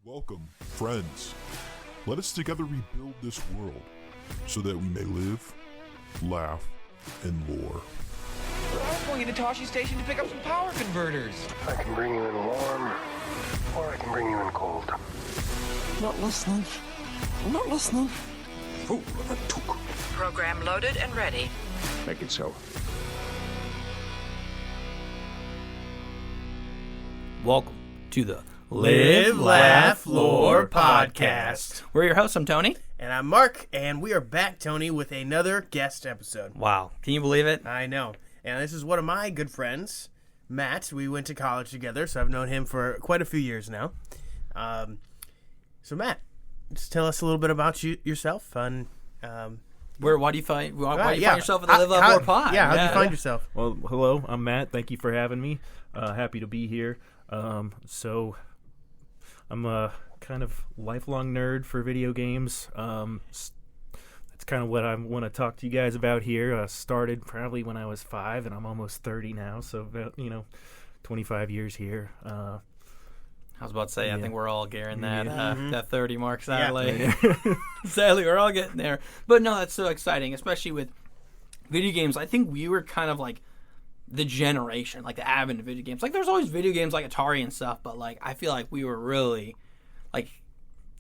Welcome, friends. Let us together rebuild this world so that we may live, laugh, and lore. I was going into Toshi Station to pick up some power converters. I can bring you in warm, or I can bring you in cold. Not listening. I'm not listening. Oh, that took. Program loaded and ready. Make it so. Welcome to the Live, Laugh, Lore podcast. We're your hosts. I'm Tony. And I'm Mark, and we are back, Tony, with another guest episode. Wow. Can you believe it? I know. And this is one of my good friends, Matt. We went to college together, so I've known him for quite a few years now. So, Matt, just tell us a little bit about yourself. And, Why do you find yourself at the Live, Laugh, Lore pod? Yeah, how do you find yourself? Well, hello, I'm Matt. Thank you for having me. Happy to be here. So I'm a kind of lifelong nerd for video games. That's kind of what I want to talk to you guys about here. Started probably when I was 5, and I'm almost 30 now, so about 25 years here. I was about to say, Yeah. I think we're all gearing that Mm-hmm. that 30 mark, sadly. Yeah. Sadly, we're all getting there. But no, that's so exciting, especially with video games. I think we were kind of like the generation, like the advent of video games. Like, there's always video games like Atari and stuff, but like I feel like we were really like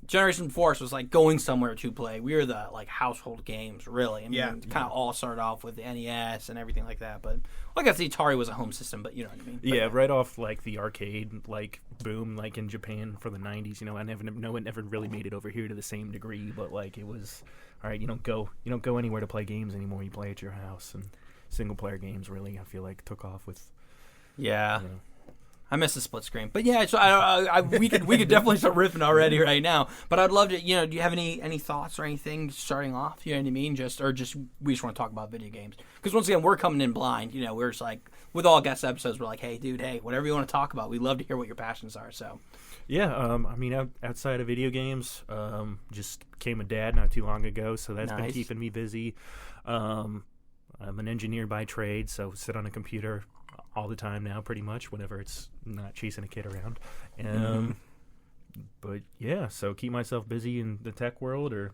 generation before us was like going somewhere to play. We were the like household games, really. I mean, Yeah. it kind of all started off with the NES and everything like that. But I guess the Atari was a home system, but you know what I mean. But, Yeah, right off like the arcade like boom like in Japan for the 90s. No one never really made it over here to the same degree, but like it was all right. You don't go anywhere to play games anymore. You play at your house, and single player games really I feel like took off with. Yeah. You know. I miss the split screen, but yeah, so we could definitely start riffing already right now. But I'd love to, do you have any thoughts or anything starting off? You know what I mean? We just want to talk about video games because once again we're coming in blind. We're just like with all guest episodes, we're like, hey, dude, hey, whatever you want to talk about, we'd love to hear what your passions are. So Yeah, outside of video games, just became a dad not too long ago, so that's been Nice. keeping me busy. I'm an engineer by trade, so sit on a computer all the time now, pretty much, whenever it's not chasing a kid around. But yeah, so keep myself busy in the tech world, or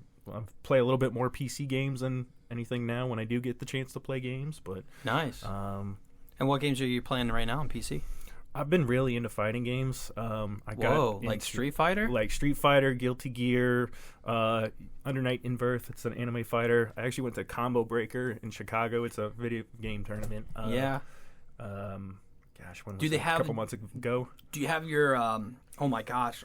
play a little bit more PC games than anything now when I do get the chance to play games. But nice. And what games are you playing right now on PC? I've been really into fighting games. Like Street Fighter? Like Street Fighter, Guilty Gear, Under Night in Birth. It's an anime fighter. I actually went to Combo Breaker in Chicago. It's a video game tournament. Yeah. When Do was they that? have- a couple months ago? Do you have your oh my gosh,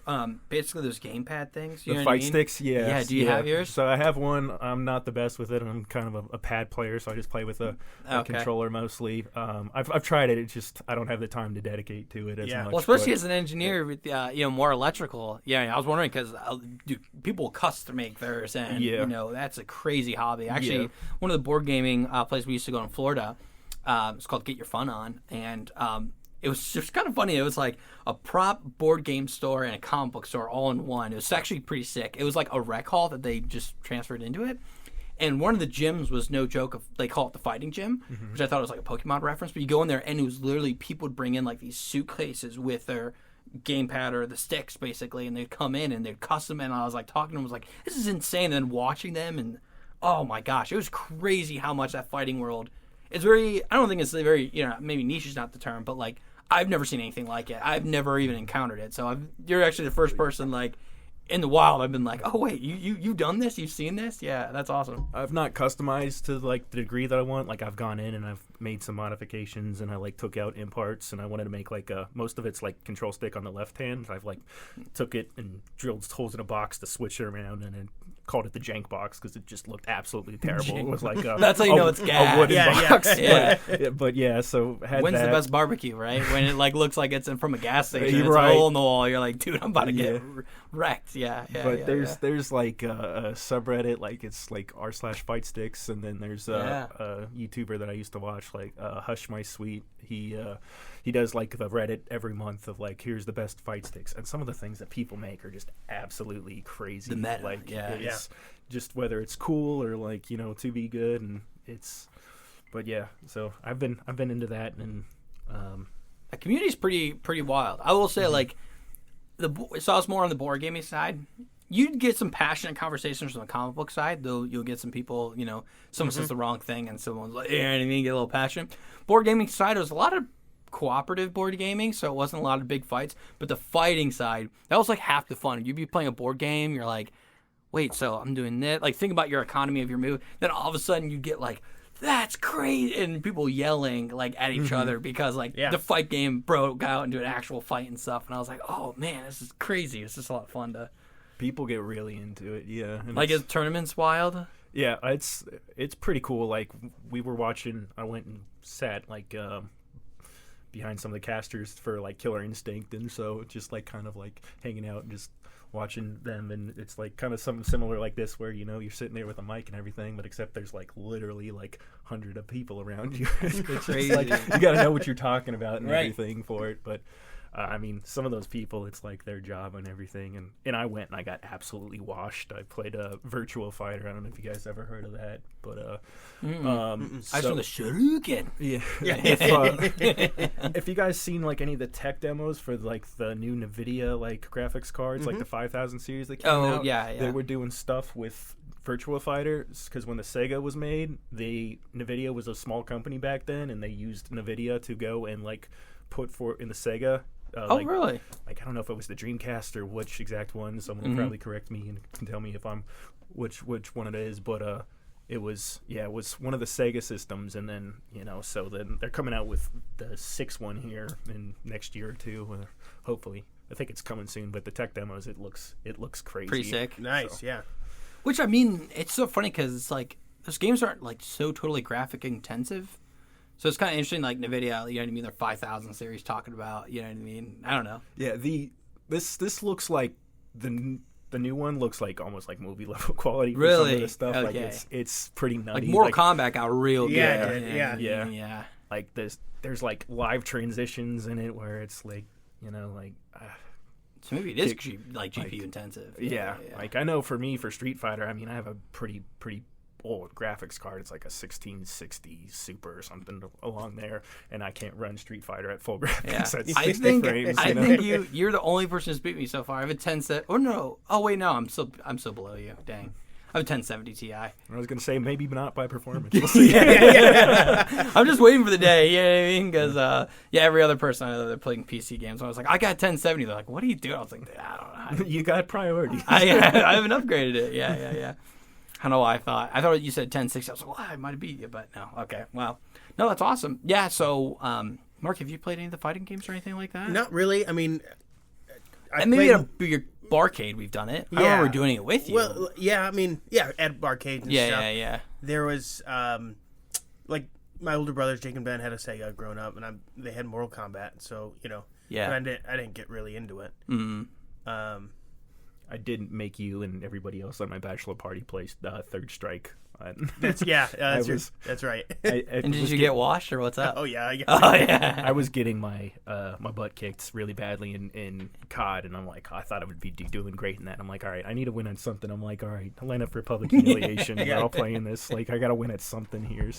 basically those gamepad things? You The know fight what I mean? sticks, yeah. Yeah, do you have yours? So I have one. I'm not the best with it. I'm kind of a pad player, so I just play with a Okay. controller mostly. I've tried it. It's just I don't have the time to dedicate to it as much. Well, especially but- as an engineer with more electrical. Yeah, I was wondering because people custom make theirs, and Yeah. that's a crazy hobby. Actually, Yeah. one of the board gaming places we used to go in Florida, it's called Get Your Fun On, and it was just kind of funny. It was like a prop board game store and a comic book store all in one. It was actually pretty sick. It was like a rec hall that they just transferred into it. And one of the gyms was no joke. They call it the fighting gym, which I thought was like a Pokemon reference. But you go in there and it was literally people would bring in like these suitcases with their gamepad or the sticks basically, and they'd come in and they'd custom. And I was like talking to them, was like, this is insane. And then watching them, and oh my gosh, it was crazy how much that fighting world is very. I don't think it's very maybe niche is not the term, but like I've never seen anything like it. I've never even encountered it. So you're actually the first person like in the wild I've been like, oh wait, you've done this? You've seen this? Yeah, that's awesome. I've not customized to like the degree that I want. Like I've gone in and I've made some modifications, and I like took out in parts, and I wanted to make like most of it's like control stick on the left hand. I've like took it and drilled holes in a box to switch it around, and then called it the jank box because it just looked absolutely terrible. It was like That's how you know it's gas. a wooden box. Yeah. But yeah, so had When's that. the best barbecue, right? When it like looks like it's from a gas station, You're it's right. a hole in the wall. You're like, dude, I'm about to get Yeah. wrecked. Yeah. But there's like a subreddit, like it's like r/fight sticks, and then there's a YouTuber that I used to watch, like Hush My Sweet. He does like the Reddit every month of like, here's the best fight sticks, and some of the things that people make are just absolutely crazy. The meta, like yeah. it's just whether it's cool or like to be good, and it's. But yeah, so I've been into that, and the community's pretty wild. I will say, like, So I was more on the board gaming side. You'd get some passionate conversations from the comic book side, though you'll get some people, someone says the wrong thing and someone's like, yeah, I mean, get a little passion. Board gaming side, was a lot of cooperative board gaming, so it wasn't a lot of big fights. But the fighting side, that was like half the fun. You'd be playing a board game, you're like, wait, so I'm doing this. Like, think about your economy of your move. Then all of a sudden you get like, that's crazy, and people yelling like at each other because the fight game broke out into an actual fight and stuff. And I was like, oh man, this is crazy. It's just a lot of fun to. People get really into it, yeah. And like, is tournaments wild? Yeah, it's pretty cool. Like, we were watching. I went and sat behind some of the casters for like Killer Instinct, and so just like kind of like hanging out and just watching them, and it's like kind of something similar like this where you're sitting there with a mic and everything, but except there's like literally like 100 of people around you. It's crazy. Like, you got to know what you're talking about and everything for it, but. I mean, some of those people, it's like their job and everything. And I went and I got absolutely washed. I played a Virtual Fighter. I don't know if you guys ever heard of that. But I saw the Shuriken. Yeah. If you guys seen like any of the tech demos for like the new NVIDIA like graphics cards, like the 5000 series that came out. Yeah. They were doing stuff with Virtual Fighters because when the Sega was made, NVIDIA was a small company back then, and they used NVIDIA to go and like put in the Sega. Really? Like, I don't know if it was the Dreamcast or which exact one. Someone will probably correct me and can tell me if I'm which one it is. But it was one of the Sega systems, and then so then they're coming out with the 6 one here in next year or two. Hopefully, I think it's coming soon. But the tech demos, it looks crazy, pretty sick. Nice, so. yeah. Which, I mean, it's so funny because it's like those games aren't like so totally graphic intensive. So it's kind of interesting, like NVIDIA, you know what I mean? Their 5000 series talking about, you know what I mean? I don't know. Yeah, this looks like the new one looks like almost like movie level quality. Really? For some of the stuff. Okay. Like it's pretty nutty. Like Mortal Kombat got real good. Yeah. Like there's like live transitions in it where it's like So maybe it is GPU intensive. Yeah. Like I know for me for Street Fighter, I mean I have a pretty old graphics card. It's like a 1660 Super or something along there, and I can't run Street Fighter at full graphics. Yeah. At 60 I think frames. I think you're the only person who's beat me so far. I have a 1070. Oh no! Oh wait, no, I'm so below you. Dang. I have a 1070 Ti. I was gonna say maybe not by performance. We'll see. I'm just waiting for the day. You know what I mean? Because every other person I know they're playing PC games. I was like, I got 1070. They're like, what are you doing? I was like, I don't know. You got priorities. I haven't upgraded it. Yeah. I don't know why I thought you said 1060. I was like, well, I might have beat you, but no. Okay, well, no, that's awesome. Yeah. So, Mark, have you played any of the fighting games or anything like that? Not really. I mean, and maybe at your barcade we've done it. I remember doing it with you. Well, yeah. I mean, at barcades and stuff. Yeah. There was like my older brothers, Jake and Ben, had a Sega growing up, and they had Mortal Kombat. So Yeah. But I didn't get really into it. Mm-hmm. I didn't make you and everybody else on my bachelor party play Third Strike. That's right. And did you get washed or what's up? Oh yeah. I was getting my my butt kicked really badly in COD, and I'm like, I thought I would be doing great in that. I'm like, all right, I need to win at something. I'm like, all right, I'll line up for public humiliation. We're all playing this. Like, I got to win at something here.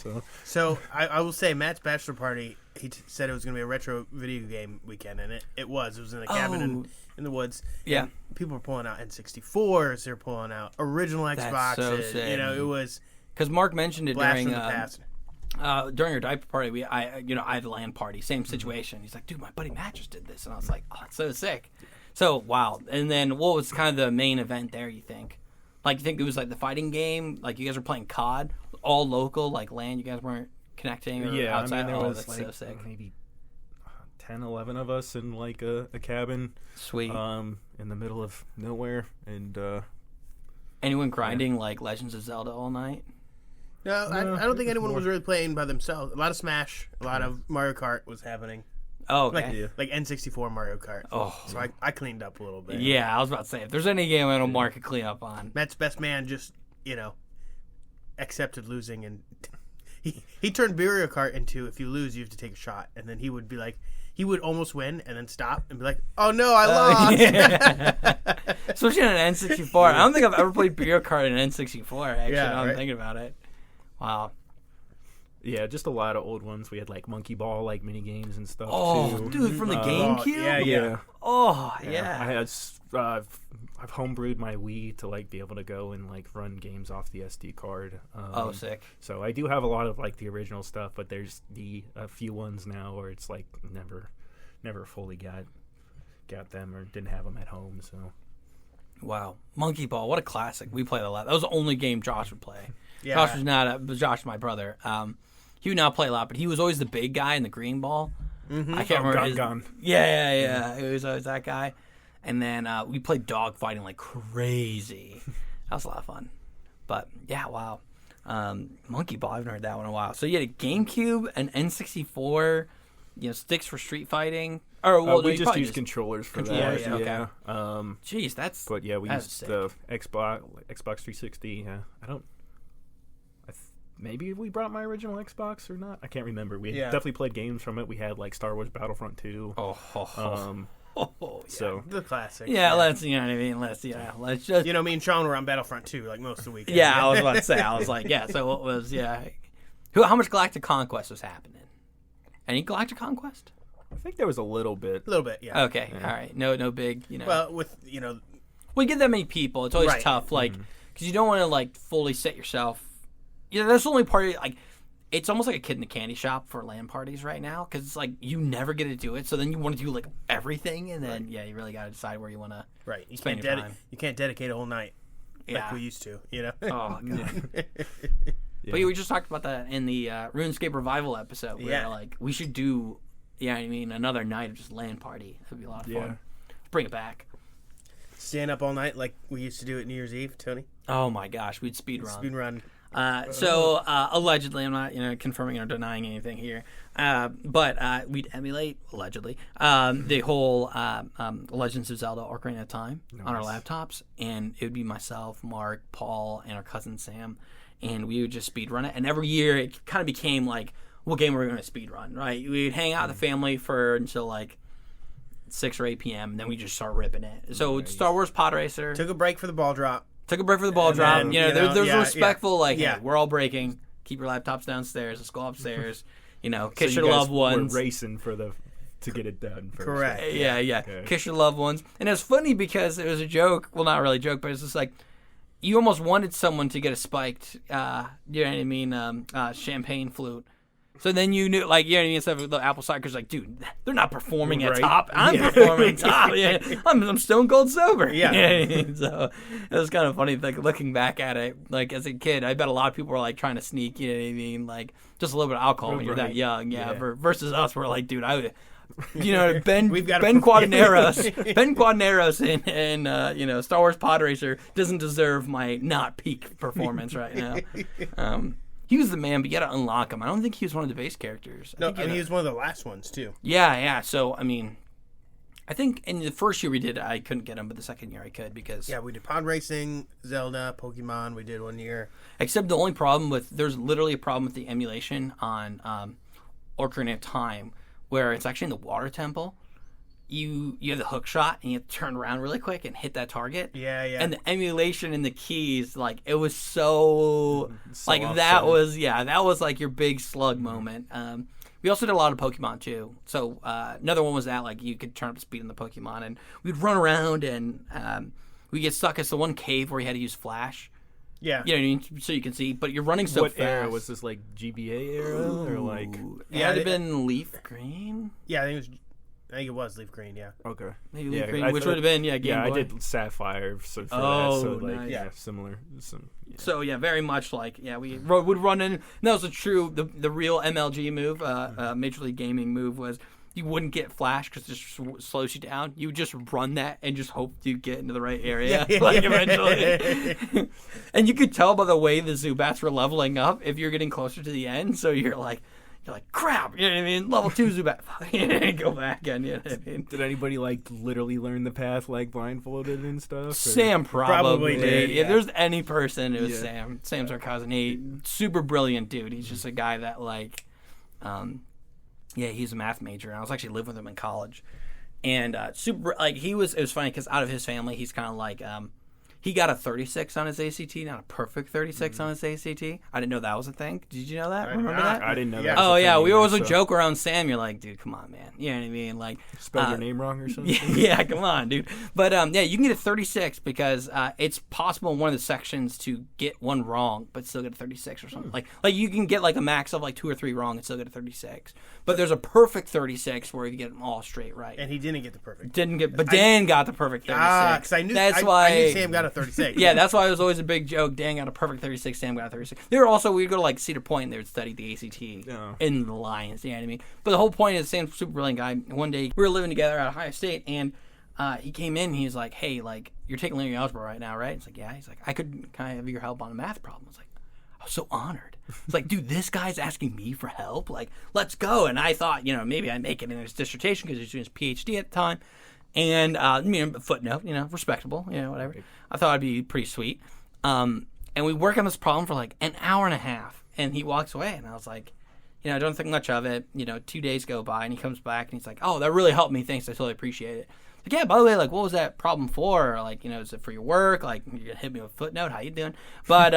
So I will say, Matt's bachelor party, he said it was going to be a retro video game weekend, and it was. It was in a cabin in the woods. Yeah. And people were pulling out N64s. They're pulling out original Xboxes. So sick. It was. Because Mark mentioned it during our diaper party. I had a LAN party, same situation. He's like, dude, my buddy Matt just did this, and I was like, oh, it's so sick. So wow. And then what was kind of the main event there? You think? Like, you think it was like the fighting game? Like you guys were playing COD, all local, like LAN. You guys weren't connecting or outside. I mean, there was that's like so sick. Maybe 10, 11 of us in like a cabin. Sweet. In the middle of nowhere, and anyone grinding like Legends of Zelda all night? No, I don't think anyone was really playing by themselves. A lot of Smash, a lot of Mario Kart was happening. Oh, okay. Like N64 Mario Kart. Oh. So I cleaned up a little bit. Yeah, I was about to say, if there's any game I know Mark could clean up on. Matt's best man just, accepted losing, and he turned Mario Kart into, if you lose, you have to take a shot. And then he would be like, he would almost win and then stop and be like, oh no, I lost. Especially on an N64. I don't think I've ever played Mario Kart on an N64, actually, now I'm thinking about it. Wow. Yeah, just a lot of old ones. We had like Monkey Ball, like mini games and stuff Oh, too. dude, from the GameCube? yeah. Oh, I yeah. had I've homebrewed my Wii to like be able to go and like run games off the SD card. Oh, sick. So I do have a lot of like the original stuff, but there's a few ones now where it's like never fully got them or didn't have them at home. So Wow. Monkey Ball, what a classic. We played a lot. That was the only game Josh would play. Yeah. Josh was not Josh, my brother. He would not play a lot, but he was always the big guy in the green ball. Mm-hmm. I can't remember. Gon. Yeah. It was always that guy. And then we played dog fighting like crazy. That was a lot of fun. But yeah, wow. Monkey Ball, I haven't heard that one in a while. So you had a GameCube, an N64, sticks for street fighting. Or well, we you just probably used controllers for Controllers, that. yeah, Yeah. Jeez, that's But yeah, we that's used sick. the Xbox 360. Yeah, maybe we brought my original Xbox or not. I can't remember. We definitely played games from it. We had like Star Wars Battlefront 2. Yeah. So The classic. Yeah, let's, you know what I mean? Let's just. Me and Sean were on Battlefront 2 like most of the weekend. Yeah, I was about to say. I was like, yeah, so what was, how much Galactic Conquest was happening? Any Galactic Conquest? I think there was a little bit. A little bit, yeah. Okay, all right. No big, Well, with, we get that many people. It's always Right. tough, like, because you don't want to, like, fully set yourself. That's the only part, like, it's almost like a kid in the candy shop for LAN parties right now, because it's like, you never get to do it, so then you want to do, like, everything, and then, you really got to decide where you want to right. You spend can't your time. You can't dedicate a whole night Yeah. like we used to, Oh, God. But we just talked about that in the RuneScape Revival episode, where, Yeah. like, we should do, another night of just LAN party. That'd be a lot of fun. Bring it back. Stand up all night like we used to do at New Year's Eve, Tony. Oh my gosh, we'd speed run. Speed run. So allegedly, I'm not confirming or denying anything here, but we'd emulate allegedly the whole Legends of Zelda: Ocarina of Time on our laptops, and it would be myself, Mark, Paul, and our cousin Sam, and we would just speed run it. And every year, it kind of became like, what game are we going to speed run? Right? We'd hang out with the family until like 6 or 8 p.m. and then we just start ripping it. So Star Wars Pod Racer. Took a break for the ball drop. Took a break for the ball drop. then, There's respectful, yeah. hey, we're all breaking. Keep your laptops downstairs. Let's go upstairs. Kiss so your you guys loved ones. were racing to get it done first. Correct. Yeah. Okay. Kiss your loved ones. And it was funny because it was a joke. Well, not really a joke, but it's just like, you almost wanted someone to get a spiked, champagne flute. So then you knew, instead of the apple cider's like, dude, they're not performing at Right. top. I'm performing top. Yeah, I'm stone cold sober. Yeah. So it was kind of funny, like, looking back at it. Like, as a kid, I bet a lot of people were, like, trying to sneak, like, just a little bit of alcohol when you're that Right. young. Yeah. Yeah. Versus us, we're like, dude, Ben We've got Ben Quadinaros in Star Wars Pod Racer doesn't deserve my not peak performance right now. He was the man, but you got to unlock him. I don't think he was one of the base characters. No, and he was one of the last ones too. Yeah. So I think in the first year we did, I couldn't get him, but the second year I could because Yeah, we did pod racing, Zelda, Pokemon. We did one year. Except the only problem there's literally a problem with the emulation on Ocarina of Time, where it's actually in the water temple. You have the hook shot and you have to turn around really quick and hit that target. Yeah. And the emulation in the keys, like, it was so like offset. that was like your big slug moment. We also did a lot of Pokemon too. So another one was that, like, you could turn up the speed on the Pokemon, and we'd run around and we get stuck at the one cave where you had to use flash. Yeah. You know what I mean? So you can see, but you're running so What fast. era was this? Like GBA era or like? It Yeah, had to it- been Leaf Green. Yeah, I think it was Leaf Green. Yeah. Okay. Maybe Leaf Yeah, Green, I which thought- would have been Game Yeah, I Boy. did Sapphire for that. Oh, So like, nice. yeah, similar. So yeah, very much like we would run in. And that was the real MLG move, Major League Gaming move was you wouldn't get flash because it just slows you down. You would just run that and just hope you get into the right area, like eventually. And you could tell by the way the Zubats were leveling up if you're getting closer to the end. So you're like, crap, you know what I mean? Level 2 Zubat, go back again. You know what I mean? Did anybody like literally learn the path like blindfolded and stuff? or- Sam probably did, If yeah. there's any person, it was Yeah. Sam. Sam's our cousin. He super brilliant dude. He's just a guy that he's a math major. And I was actually living with him in college, and super like it was funny because out of his family, he's kind of like He got a 36 on his ACT, not a perfect 36 on his ACT. I didn't know that was a thing. Did you know that? Remember that? I didn't know Yeah. that. Oh was a yeah, thing we either, always would so- joke around Sam. You're like, dude, come on, man. You know what I mean? Like, Spell your name wrong or something? yeah, come on, dude. But yeah, you can get a 36 because it's possible in one of the sections to get one wrong, but still get a 36 or something. Like you can get like a max of like 2 or 3 wrong and still get a 36. But there's a perfect 36 where you get them all straight right. And he didn't get the perfect. But Dan got the perfect 36. Because I knew that's I why knew Sam got a 36. Yeah, that's why it was always a big joke. Dan got a perfect 36. Sam got a 36. They were also, we'd go to like Cedar Point and they would study the ACT in the lines. You know what I mean? But the whole point is, Sam's a super brilliant guy. One day we were living together at Ohio State, and he came in. And he's like, "Hey, like you're taking linear algebra right now, right?" It's like, "Yeah." He's like, "Can I have your help on a math problem?" I was like, I was so honored. It's like, dude, this guy's asking me for help. Like, let's go. And I thought, maybe I'd make it in his dissertation because he was doing his PhD at the time. And footnote, respectable, whatever. I thought it'd be pretty sweet. And we work on this problem for like an hour and a half, and he walks away, and I was like, I don't think much of it. 2 days go by, and he comes back, and he's like, "Oh, that really helped me. Thanks, I totally appreciate it." Like, yeah, by the way, like, what was that problem for? Or, like, is it for your work? Like, you're gonna hit me with a footnote? How you doing? But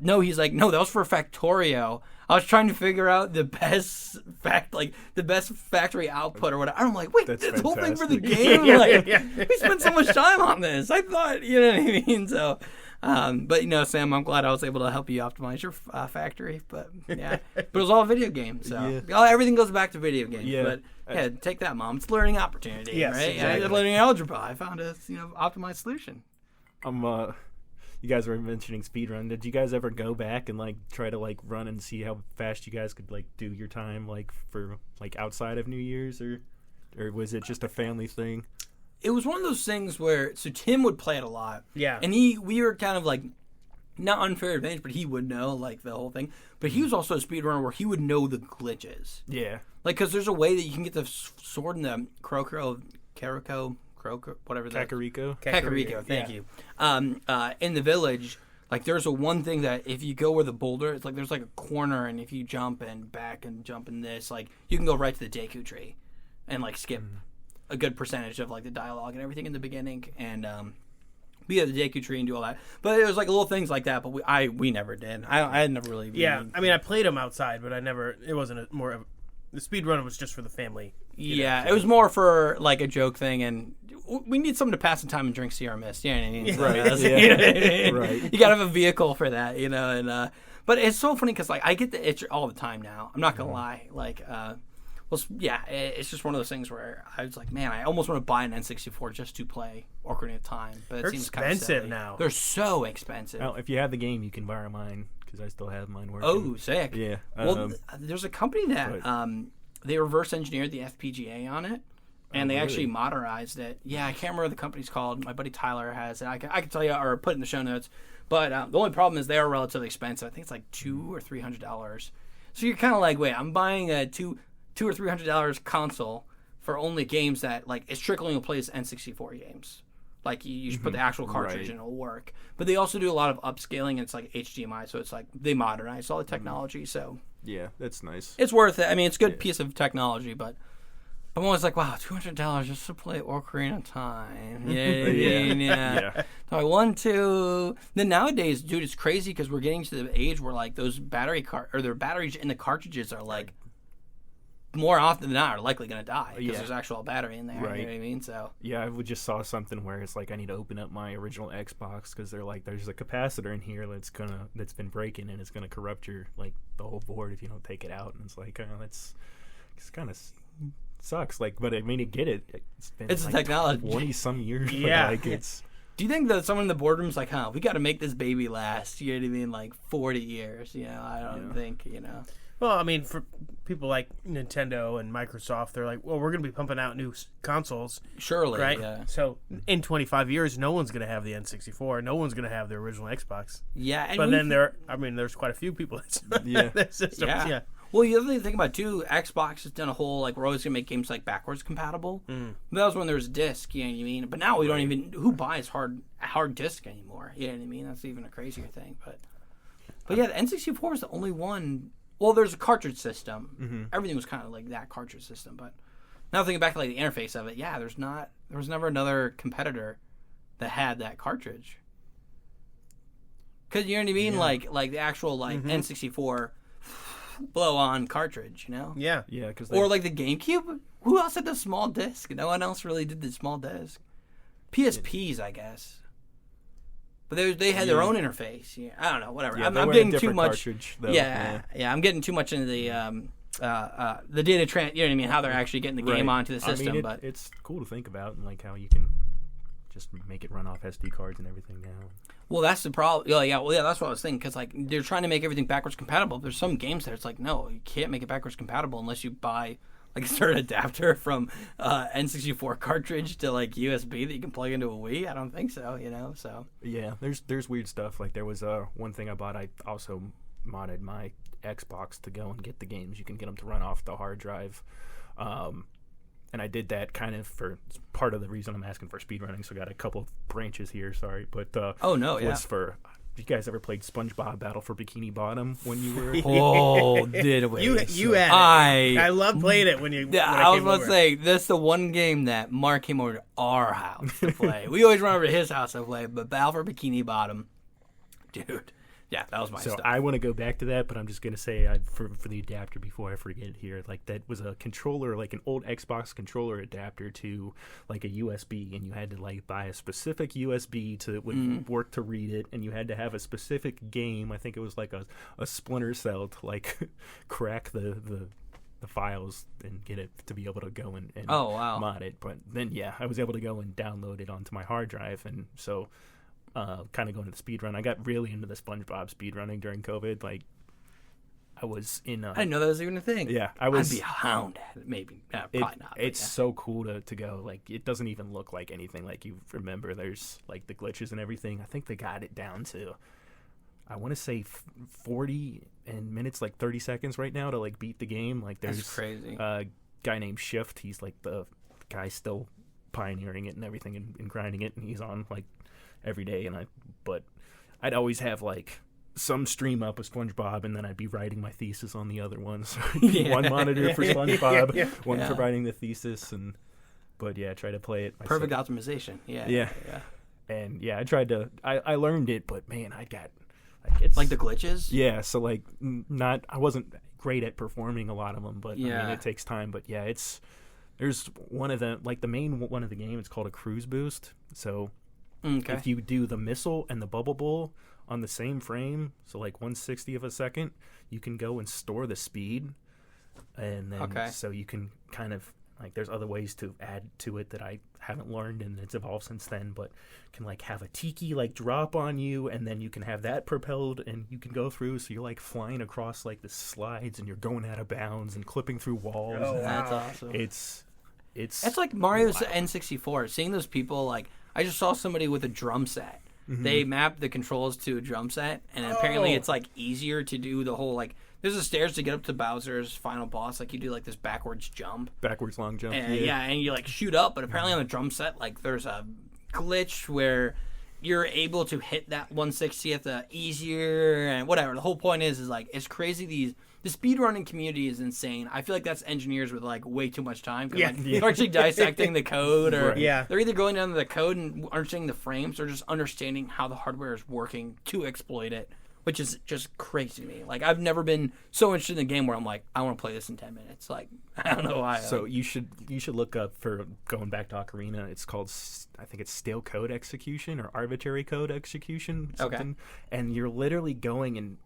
no, he's like, no, that was for Factorio. I was trying to figure out the best factory output or whatever. I'm like, wait, That's this whole thing for the fantastic. game? We spent so much time on this. I thought, you know what I mean? So, but Sam, I'm glad I was able to help you optimize your factory. But yeah, but it was all video games. So everything goes back to video games. Yeah. But yeah, take that, Mom. It's a learning opportunity. Yes, right? exactly. Learning algebra. I found a optimized solution. You guys were mentioning speedrun. Did you guys ever go back and like try to like run and see how fast you guys could like do your time like for like outside of New Year's or was it just a family thing? It was one of those things where Tim would play it a lot. Yeah. And we were kind of like not unfair advantage, but he would know like the whole thing. But he was also a speedrunner where he would know the glitches. Yeah. Like, because there's a way that you can get the sword in the whatever that. Kakariko, thank you. In the village, like there's one thing that if you go where the boulder, it's like there's like a corner, and if you jump and back and jump in this, like you can go right to the Deku tree, and like skip a good percentage of like the dialogue and everything in the beginning, and be at the Deku tree and do all that. But it was like little things like that. But we never did. I had never really. Yeah, I mean, I played them outside, but I never. It wasn't more of the speed run was just for the family. Yeah, it was more for like a joke thing, and we need someone to pass the time and drink CR Mist. You know what I mean? Right. Yeah. Right. You gotta have a vehicle for that, And but it's so funny because like I get the itch all the time now. I'm not gonna lie. Like, it's just one of those things where I was like, man, I almost want to buy an N64 just to play Ocarina of Time, but They're it seems kind of expensive silly. now. They're so expensive. Well, if you have the game, you can borrow mine because I still have mine working. Oh, sick. Yeah. Well, there's a company that but- they reverse engineered the FPGA on it, and they actually really? modernized it. Yeah, I can't remember what the company's called. My buddy Tyler has it. I can tell you or put it in the show notes. But the only problem is they are relatively expensive. I think it's like $200 or $300. So you're kind of like, wait, I'm buying a $200 or $300 console for only games that like it's strictly only plays N64 games. Like you should put the actual cartridge Right. and it'll work. But they also do a lot of upscaling, and it's like HDMI, so it's like they modernize all the technology. So Yeah, that's nice. it's worth it. I mean, it's a good piece of technology, but I'm always like, wow, $200 just to play Ocarina of Time. Yeah. So I want to. Then nowadays, dude, it's crazy because we're getting to the age where like those their batteries in the cartridges are like more often than not are likely going to die because there's actual battery in there. Right. You know what I mean? So Yeah, I just saw something where it's like I need to open up my original Xbox because they're like, there's a capacitor in here that's been breaking and it's gonna corrupt your like the whole board if you don't take it out. And it's like, it's kind of sucks. Like, but I mean, I get it. It's been It's like technology. 20 some years. Yeah. But like it's. do you think that someone in the boardroom's like, we got to make this baby last? You know what I mean? Like 40 years. I don't think. Well, I mean, for people like Nintendo and Microsoft, they're like, well, we're going to be pumping out new consoles, Surely, right? yeah. So in 25 years, no one's going to have the N64. No one's going to have the original Xbox. Yeah, and But we- then there's quite a few people that Yeah. their systems. Yeah. Well, the other thing about too, Xbox has done a whole like we're always gonna make games like backwards compatible. That was when there was disc, you know what I mean. But now we don't even who buys hard disc anymore. You know what I mean? That's even a crazier thing. But yeah, the N64 was the only one. Well, there's a cartridge system. Everything was kind of like that cartridge system. But now thinking back to like the interface of it, yeah, there was never another competitor that had that cartridge. Because you know what I mean, like the actual N64 blow-on cartridge, you know? Yeah. Yeah, because Or like the GameCube. Who else had the small disc? No one else really did the small disc. PSPs, I guess. But they had their own interface. Yeah, I don't know. Whatever. Yeah, I'm they were a getting too different much. cartridge, though. Yeah, I'm getting too much into the data you know what I mean? How they're actually getting the game onto the system. I mean, but it's cool to think about, and like how you can just make it run off SD cards and everything now. well, that's the problem. Yeah, that's what I was thinking. Because like they're trying to make everything backwards compatible. There's some games that it's like, no, you can't make it backwards compatible unless you buy like a certain adapter from N64 cartridge to like USB that you can plug into a Wii. I don't think so. You know, so Yeah, there's weird stuff. Like there was one thing I bought. I also modded my Xbox to go and get the games. You can get them to run off the hard drive. And I did that kind of for part of the reason I'm asking for speedrunning. So I got a couple of branches here. Sorry, but was for. You guys ever played SpongeBob Battle for Bikini Bottom when you were? oh, did we? You had it. I love playing it when you. Yeah, when I was came about over. to say that's the one game that Mark came over to our house to play. We always run over to his house to play, but Battle for Bikini Bottom, dude. Yeah, that was my So stuff. I want to go back to that, but I'm just gonna say for the adapter before I forget it here. Like that was a controller, like an old Xbox controller adapter to like a USB, and you had to like buy a specific USB to would work to read it, and you had to have a specific game. I think it was like a Splinter Cell to like crack the files and get it to be able to go and Oh, wow. mod it. But then I was able to go and download it onto my hard drive, and so. Kind of going to the speed run. I got really into the SpongeBob speed running during COVID. Like, I was in. I didn't know that was even a thing. Yeah, I was. I'd be a hound at it, maybe. Probably not. but It's yeah. so cool to go. Like, it doesn't even look like anything like you remember. There's like the glitches and everything. I think they got it down to, I want to say 40 and minutes, like 30 seconds right now to like beat the game. Like, there's That's crazy. a guy named Shift. He's like the guy still pioneering it and everything and grinding it, and he's on like every day. But I'd always have like some stream up with SpongeBob, and then I'd be writing my thesis on the other one. So one monitor for SpongeBob, one for writing the thesis, but try to play it myself. Perfect optimization. Yeah. Yeah. And I tried to. I learned it, but man, I got it's Like the glitches. Yeah, so like I wasn't great at performing a lot of them, but I Yeah. mean it takes time. But there's one of the like the main one of the game. It's called a cruise boost. So. Okay. If you do the missile and the bubble bowl on the same frame, so like 1/60 of a second, you can go and store the speed, and then so you can kind of like there's other ways to add to it that I haven't learned and it's evolved since then, but can like have a tiki like drop on you, and then you can have that propelled and you can go through, so you're like flying across like the slides and you're going out of bounds and clipping through walls. Oh, wow. That's awesome. It's like Mario's N64. Seeing those people, like, I just saw somebody with a drum set. Mm-hmm. They mapped the controls to a drum set, and apparently it's, like, easier to do the whole, like, there's a stairs to get up to Bowser's final boss. Like, you do, like, this backwards jump. backwards long jump. And, and you, like, shoot up. But apparently on the drum set, like, there's a glitch where you're able to hit that 1/60th easier and whatever. The whole point is like, it's crazy the speedrunning community is insane. I feel like that's engineers with like way too much time. Like, they're actually dissecting the code, or they're either going down to the code and understanding the frames, or just understanding how the hardware is working to exploit it, which is just crazy to me. Like, I've never been so interested in a game where I'm like, I want to play this in 10 minutes. Like, I don't know why. So you should look up, for going back to Ocarina, it's called, I think it's stale code execution or arbitrary code execution. Something. And you're literally going and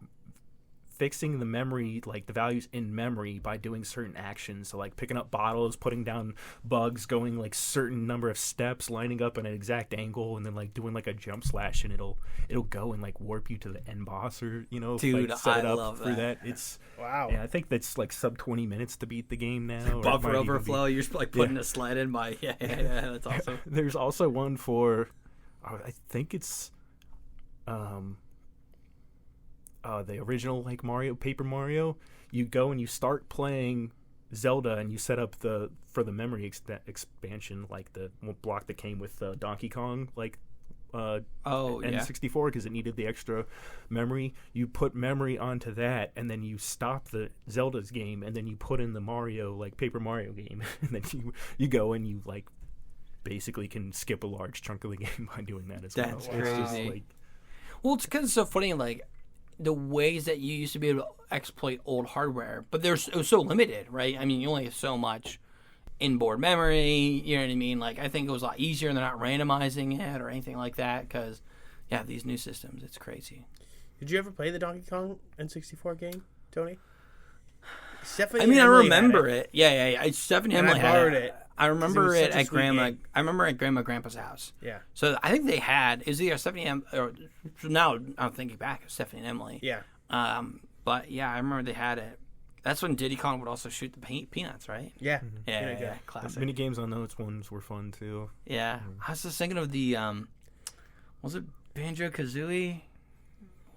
fixing the memory, like the values in memory, by doing certain actions. So like picking up bottles, putting down bugs, going like certain number of steps, lining up at an exact angle, and then like doing like a jump slash, and it'll go and like warp you to the end boss, or Dude, like, set it I up love through that. It's wow. Yeah, I think that's like sub 20 minutes to beat the game now. Buffer overflow. You're just like putting a sled in by that's awesome. There's also one for, I think it's, the original like Paper Mario. You go and you start playing Zelda, and you set up for the memory expansion, like the block that came with Donkey Kong, like N64, because it needed the extra memory. You put memory onto that, and then you stop the Zelda's game, and then you put in the Mario, like Paper Mario game, and then you go and you like basically can skip a large chunk of the game by doing that as well. That's crazy. Well, it's because it's so funny, like, the ways that you used to be able to exploit old hardware, but it was so limited, right? I mean, you only have so much inboard memory, you know what I mean? Like, I think it was a lot easier, and they're not randomizing it or anything like that, because, yeah, these new systems, it's crazy. Did you ever play the Donkey Kong N64 game, Tony? Stephanie I mean, I Emily remember had it. Yeah. Stephanie And Emily I had borrowed it. I remember It was it such a at sweet Grandma. game. I remember at Grandpa's house. Yeah. So I think they had is either Stephanie or now I'm thinking back, it's Stephanie and Emily. Yeah. But yeah, I remember they had it. That's when Diddy Kong would also shoot the peanuts, right? Yeah. Yeah, The classic. mini games on those ones were fun too. Yeah, I was just thinking of the was it Banjo Kazooie?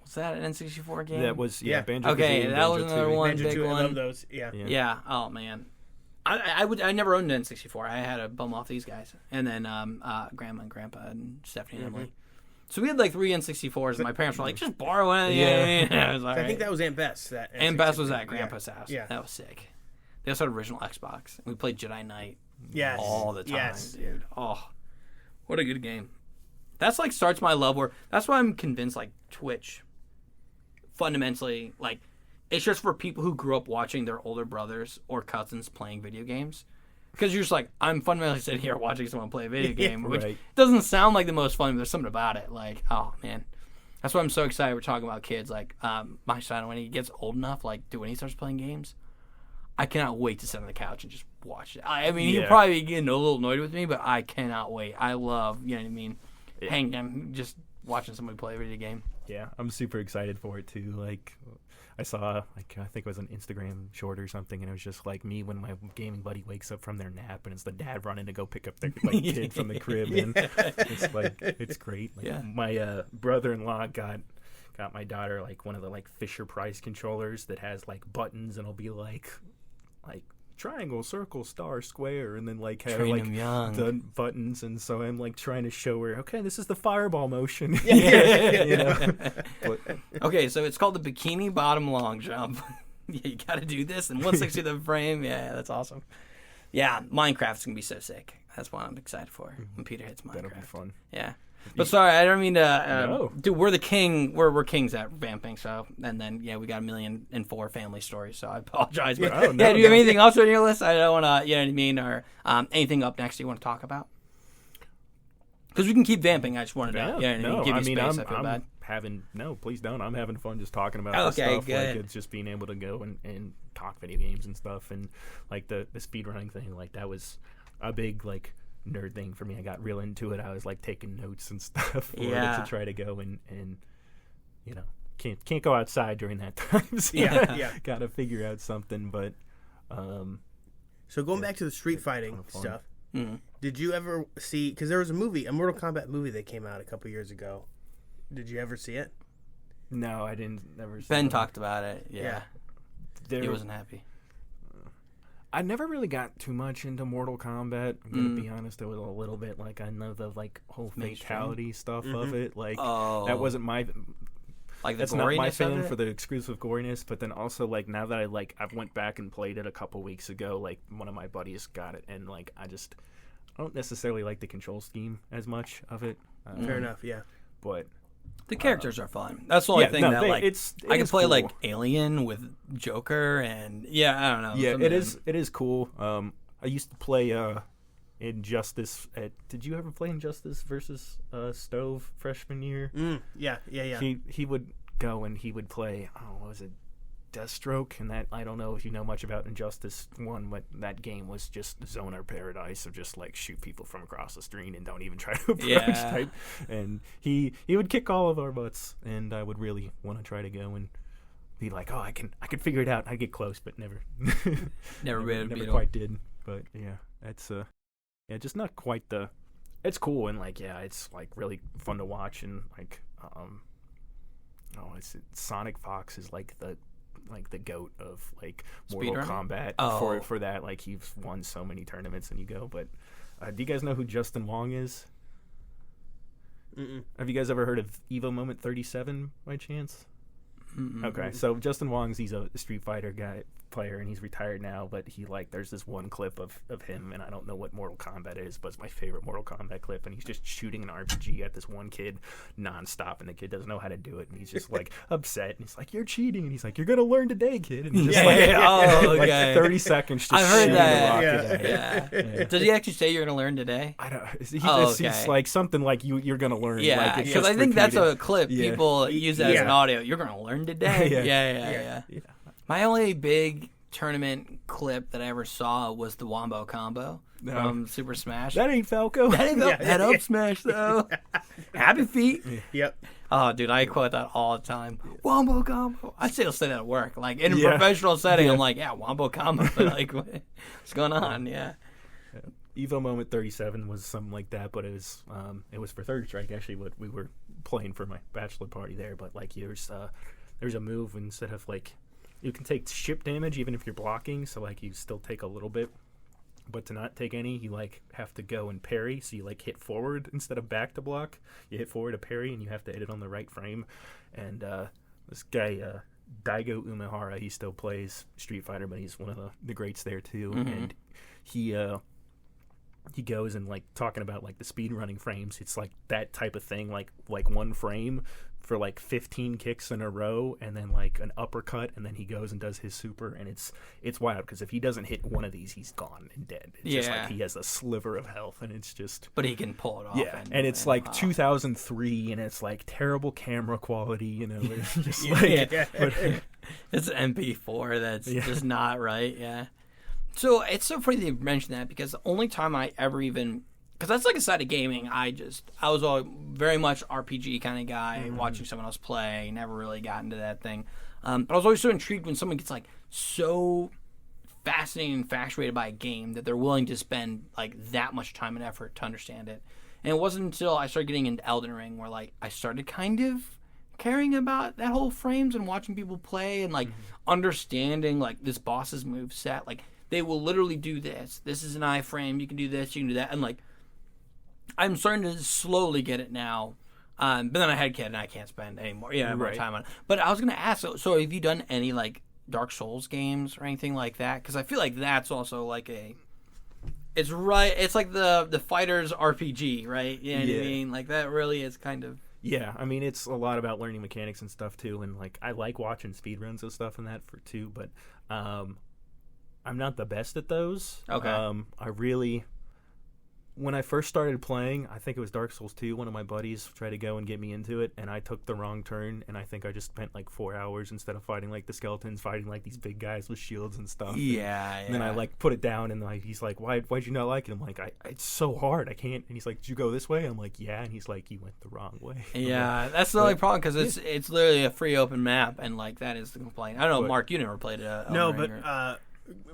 Was that an N64 game? That was Yeah. Banjo. Okay, Kazooie, that was Banjo another 2. one. Banjo big 2, I one. love those. Yeah. Yeah. Oh man, I never owned an N64. I had to bum off these guys, and then Grandma and Grandpa and Stephanie and Emily. So we had like 3 N64s, and my parents were like, "Just borrow one." Yeah. I was like, I think that was Aunt Bess. That and Bess was N64. at Grandpa's house. Yeah. That was sick. They also had original Xbox. We played Jedi Knight Yes. all the time, Yes. dude. Oh, what a good game. That's like starts my love where that's why I'm convinced like Twitch fundamentally like it's just for people who grew up watching their older brothers or cousins playing video games. Because you're just like, I'm fundamentally sitting here watching someone play a video game, which Right. doesn't sound like the most fun, but there's something about it. Like, oh man. That's why I'm so excited we're talking about kids. Like, my son, when he gets old enough, like, when he starts playing games, I cannot wait to sit on the couch and just watch it. I mean, he'll Yeah. probably get a little annoyed with me, but I cannot wait. I love, you know what I mean, hanging, just watching somebody play a video game. Yeah, I'm super excited for it too. Like, I saw, like, I think it was an Instagram short or something, and it was just like me when my gaming buddy wakes up from their nap, and it's the dad running to go pick up their like kid from the crib, and it's like it's great. Like, Yeah. My brother-in-law got my daughter like one of the like Fisher Price controllers that has like buttons, and it'll be like triangle, circle, star, square, and then like have Train like 'em young. the buttons, and so I'm like trying to show her, okay, this is the fireball motion. Yeah. You know? But, Okay, so it's called the Bikini Bottom Long Jump. Yeah, you got to do this in 1/60 of the frame. Yeah, that's awesome. Yeah, Minecraft's going to be so sick. That's what I'm excited for when Peter hits Minecraft. that'll be fun. Yeah. But sorry, I don't mean to. No. Dude, we're the king. We're kings at vamping. So, and then we got 1,000,004 family stories. So I apologize. But Oh, no, yeah, do you have no. anything else on your list? I don't want to. You know what I mean? Or anything up next you want to talk about? Because we can keep vamping. I just wanted to. Yeah, no, give you I mean, space. I'm I feel bad. having no, please don't. I'm having fun just talking about this Okay, stuff. good. Like, it's just being able to go and talk video games and stuff, and like the speedrunning thing. Like, that was a big like nerd thing for me. I got real into it. I was like taking notes and stuff for it Yeah. to try to go and you know can't go outside during that time. So Yeah. Got to figure out something, but So going back to the street fighting kinda fun. stuff, Mm. did you ever see? Because there was a Mortal Kombat movie that came out a couple years ago. Did you ever see it? no, I didn't. Never. Ben saw talked about it. Yeah. There, He wasn't happy. I never really got too much into Mortal Kombat. I'm gonna be honest, it was a little bit like I know the like whole Mainstream. fatality stuff of it. Like Oh. that wasn't my. Like the That's not my goriness of fan it? for the exclusive goriness. But then also like now that I went back and played it a couple weeks ago. Like one of my buddies got it, and like I don't necessarily like the control scheme as much of it. Fair enough. Yeah. But The characters are fun. That's the only yeah, thing no, that they- like it I can is play cool. like Alien with Joker and I don't know. Yeah, some it of is. them. It is cool. I used to play Injustice. Did you ever play Injustice versus Stove freshman year? Yeah. He would go and he would play. Oh, what was it? Deathstroke, and that I don't know if you know much about Injustice 1, but that game was just zoner paradise of just like shoot people from across the screen and don't even try to approach Yeah. type. And he would kick all of our butts, and I would really want to try to go and be like, oh, I can figure it out. I get close, but never Never been able to beat 'em. quite did. But yeah, that's just not quite the. It's cool and like it's like really fun to watch and like it's Sonic Fox is like the goat of like Mortal Speedrunning? Kombat Oh. for that. Like he's won so many tournaments and you go. But do you guys know who Justin Wong is? Mm-mm. Have you guys ever heard of Evo Moment 37 by chance? Mm-mm. Okay, so Justin Wong's he's a Street Fighter guy player, and he's retired now, but he like there's this one clip of him, and I don't know what Mortal Kombat is, but it's my favorite Mortal Kombat clip, and he's just shooting an RPG at this one kid nonstop, and the kid doesn't know how to do it, and he's just like upset, and he's like, "You're cheating," and he's like, "You're gonna learn today, kid," and he's just like 30 seconds just I've heard shooting that. the rocket at him. Yeah. Does he actually say you're gonna learn today? I don't. Okay. He's like something like you're gonna learn. Yeah, like, it's because just I think that's repeated. a clip people use that as an audio. You're gonna learn today. Yeah. My only big tournament clip that I ever saw was the Wombo combo from Super Smash. That ain't Falco. That ain't Head up smash though. Happy feet. Yep. Oh, dude, I quote that all the time. Wombo combo. I still say that at work. Like in a professional setting, I'm like, yeah, Wombo combo. Like, what's going on? Yeah. Evo Moment 37 was something like that, but it was for Third Strike actually. What we were playing for my bachelor party there, but like there's a move instead of like. You can take ship damage even if you're blocking, so like you still take a little bit. But to not take any, you like have to go and parry, so you like hit forward instead of back to block. You hit forward to parry, and you have to hit it on the right frame. And this guy, Daigo Umehara, he still plays Street Fighter, but he's one of the greats there too. Mm-hmm. And he goes and like talking about like the speed running frames. It's like that type of thing, like one frame for like 15 kicks in a row, and then like an uppercut, and then he goes and does his super, and it's wild because if he doesn't hit one of these, he's gone and dead. It's just like he has a sliver of health, and it's just. But he can pull it off. Yeah, and it's like 2003, and it's like terrible camera quality, you know. It's just like it's an MP4 that's just not right. Yeah. So it's so funny that you mentioned that because the only time I ever even. Because that's like a side of gaming. I was all very much RPG kind of guy, watching someone else play. Never really got into that thing. But I was always so intrigued when someone gets like so fascinated and infatuated by a game that they're willing to spend like that much time and effort to understand it. And it wasn't until I started getting into Elden Ring where like I started kind of caring about that whole frames and watching people play and like understanding like this boss's move set. Like they will literally do this. This is an iframe. You can do this. You can do that. And like. I'm starting to slowly get it now, but then I had a kid and I can't spend any more time on it. But I was going to ask, so have you done any like Dark Souls games or anything like that? Because I feel like that's also like it's like the fighter's RPG, right? You know what I mean? Like that really is kind of. Yeah, I mean it's a lot about learning mechanics and stuff too, and like I like watching speedruns and stuff and that for too, but I'm not the best at those. Okay. When I first started playing, I think it was Dark Souls 2, one of my buddies tried to go and get me into it, and I took the wrong turn, and I think I just spent like 4 hours instead of fighting like the skeletons, fighting like these big guys with shields and stuff. And then I like put it down, and like he's like, why'd you not like it? I'm like, it's so hard, I can't. And he's like, did you go this way? I'm like, yeah. And he's like, you went the wrong way. Yeah, that's the only problem, because it's literally a free open map, and like that is the complaint. I don't know, Mark, you never played it. No, but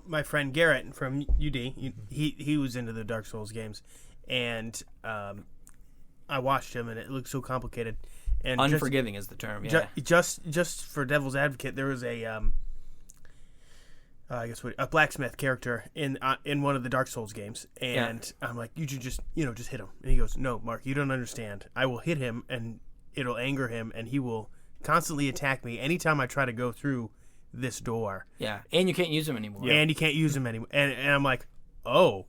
my friend Garrett from UD, he was into the Dark Souls games, and I watched him, and it looked so complicated. And unforgiving is the term. Yeah. Just for devil's advocate, there was a blacksmith character in one of the Dark Souls games, and I'm like, you should just hit him. And he goes, no, Mark, you don't understand. I will hit him, and it'll anger him, and he will constantly attack me anytime I try to go through this door. Yeah, and you can't use them anymore. And you can't use them anymore. And I'm like, oh,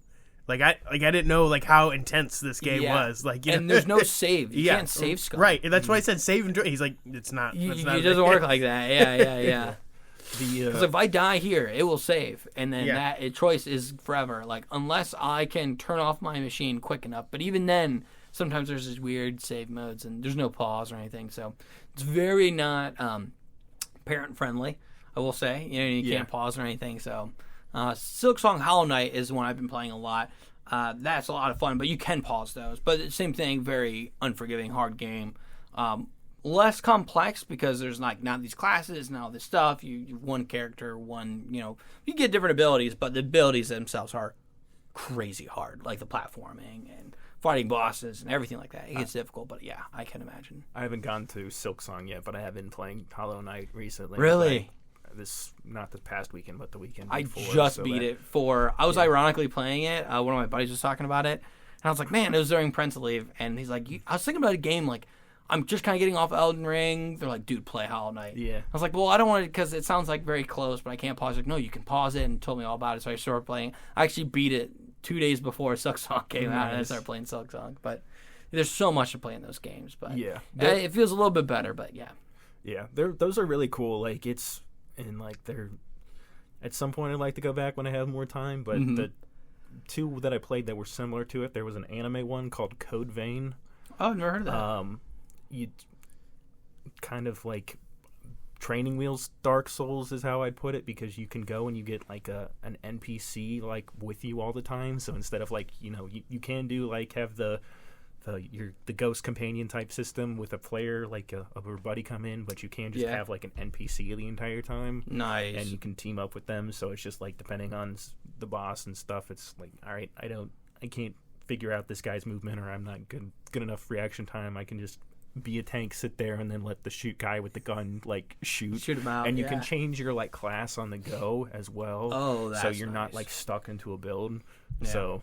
I didn't know like how intense this game was. Like, and there's no save. You can't save Scott. Right. And that's why I said save and draw. He's like, it's not. It doesn't work like that. Yeah. Because if I die here, it will save, and then that choice is forever. Like unless I can turn off my machine quick enough. But even then, sometimes there's these weird save modes, and there's no pause or anything. So it's very not parent friendly. I will say, you can't pause or anything. So, Silk Song Hollow Knight is one I've been playing a lot. That's a lot of fun, but you can pause those. But same thing, very unforgiving, hard game. Less complex because there's like not these classes and all this stuff. You one character, you get different abilities, but the abilities themselves are crazy hard, like the platforming and fighting bosses and everything like that. It gets difficult, but yeah, I can imagine. I haven't gone to Silk Song yet, but I have been playing Hollow Knight recently. Really? Not this past weekend, but the weekend I before. just beat it I was ironically playing it. One of my buddies was talking about it, and I was like, man, it was during parental leave, and he's like, I was thinking about a game like I'm just kind of getting off Elden Ring. They're like, dude, play Hollow Knight. Yeah. I was like, well, I don't want to because it sounds like very close, but I can't pause it. Like, no, you can pause it, and told me all about it. So I started playing. I actually beat it 2 days before Silksong came out, and I started playing Silksong. But there's so much to play in those games. But Yeah. it feels a little bit better. But yeah. Yeah, those are really cool. Like it's and like they're at some point I'd like to go back when I have more time. But the two that I played that were similar to it, there was an anime one called Code Vein. Oh, I've never heard of that. You kind of like training wheels Dark Souls is how I'd put it, because you can go and you get like an NPC like with you all the time. So instead of like you can do like have the ghost companion type system with a player like a buddy come in, but you can just have like an NPC the entire time. Nice. And you can team up with them. So it's just like depending on the boss and stuff. It's like, all right, I can't figure out this guy's movement, or I'm not good enough reaction time. I can just be a tank, sit there, and then let the guy with the gun like shoot him out. And you can change your like class on the go as well. Oh, that's so you're nice. not like stuck into a build. Yeah. So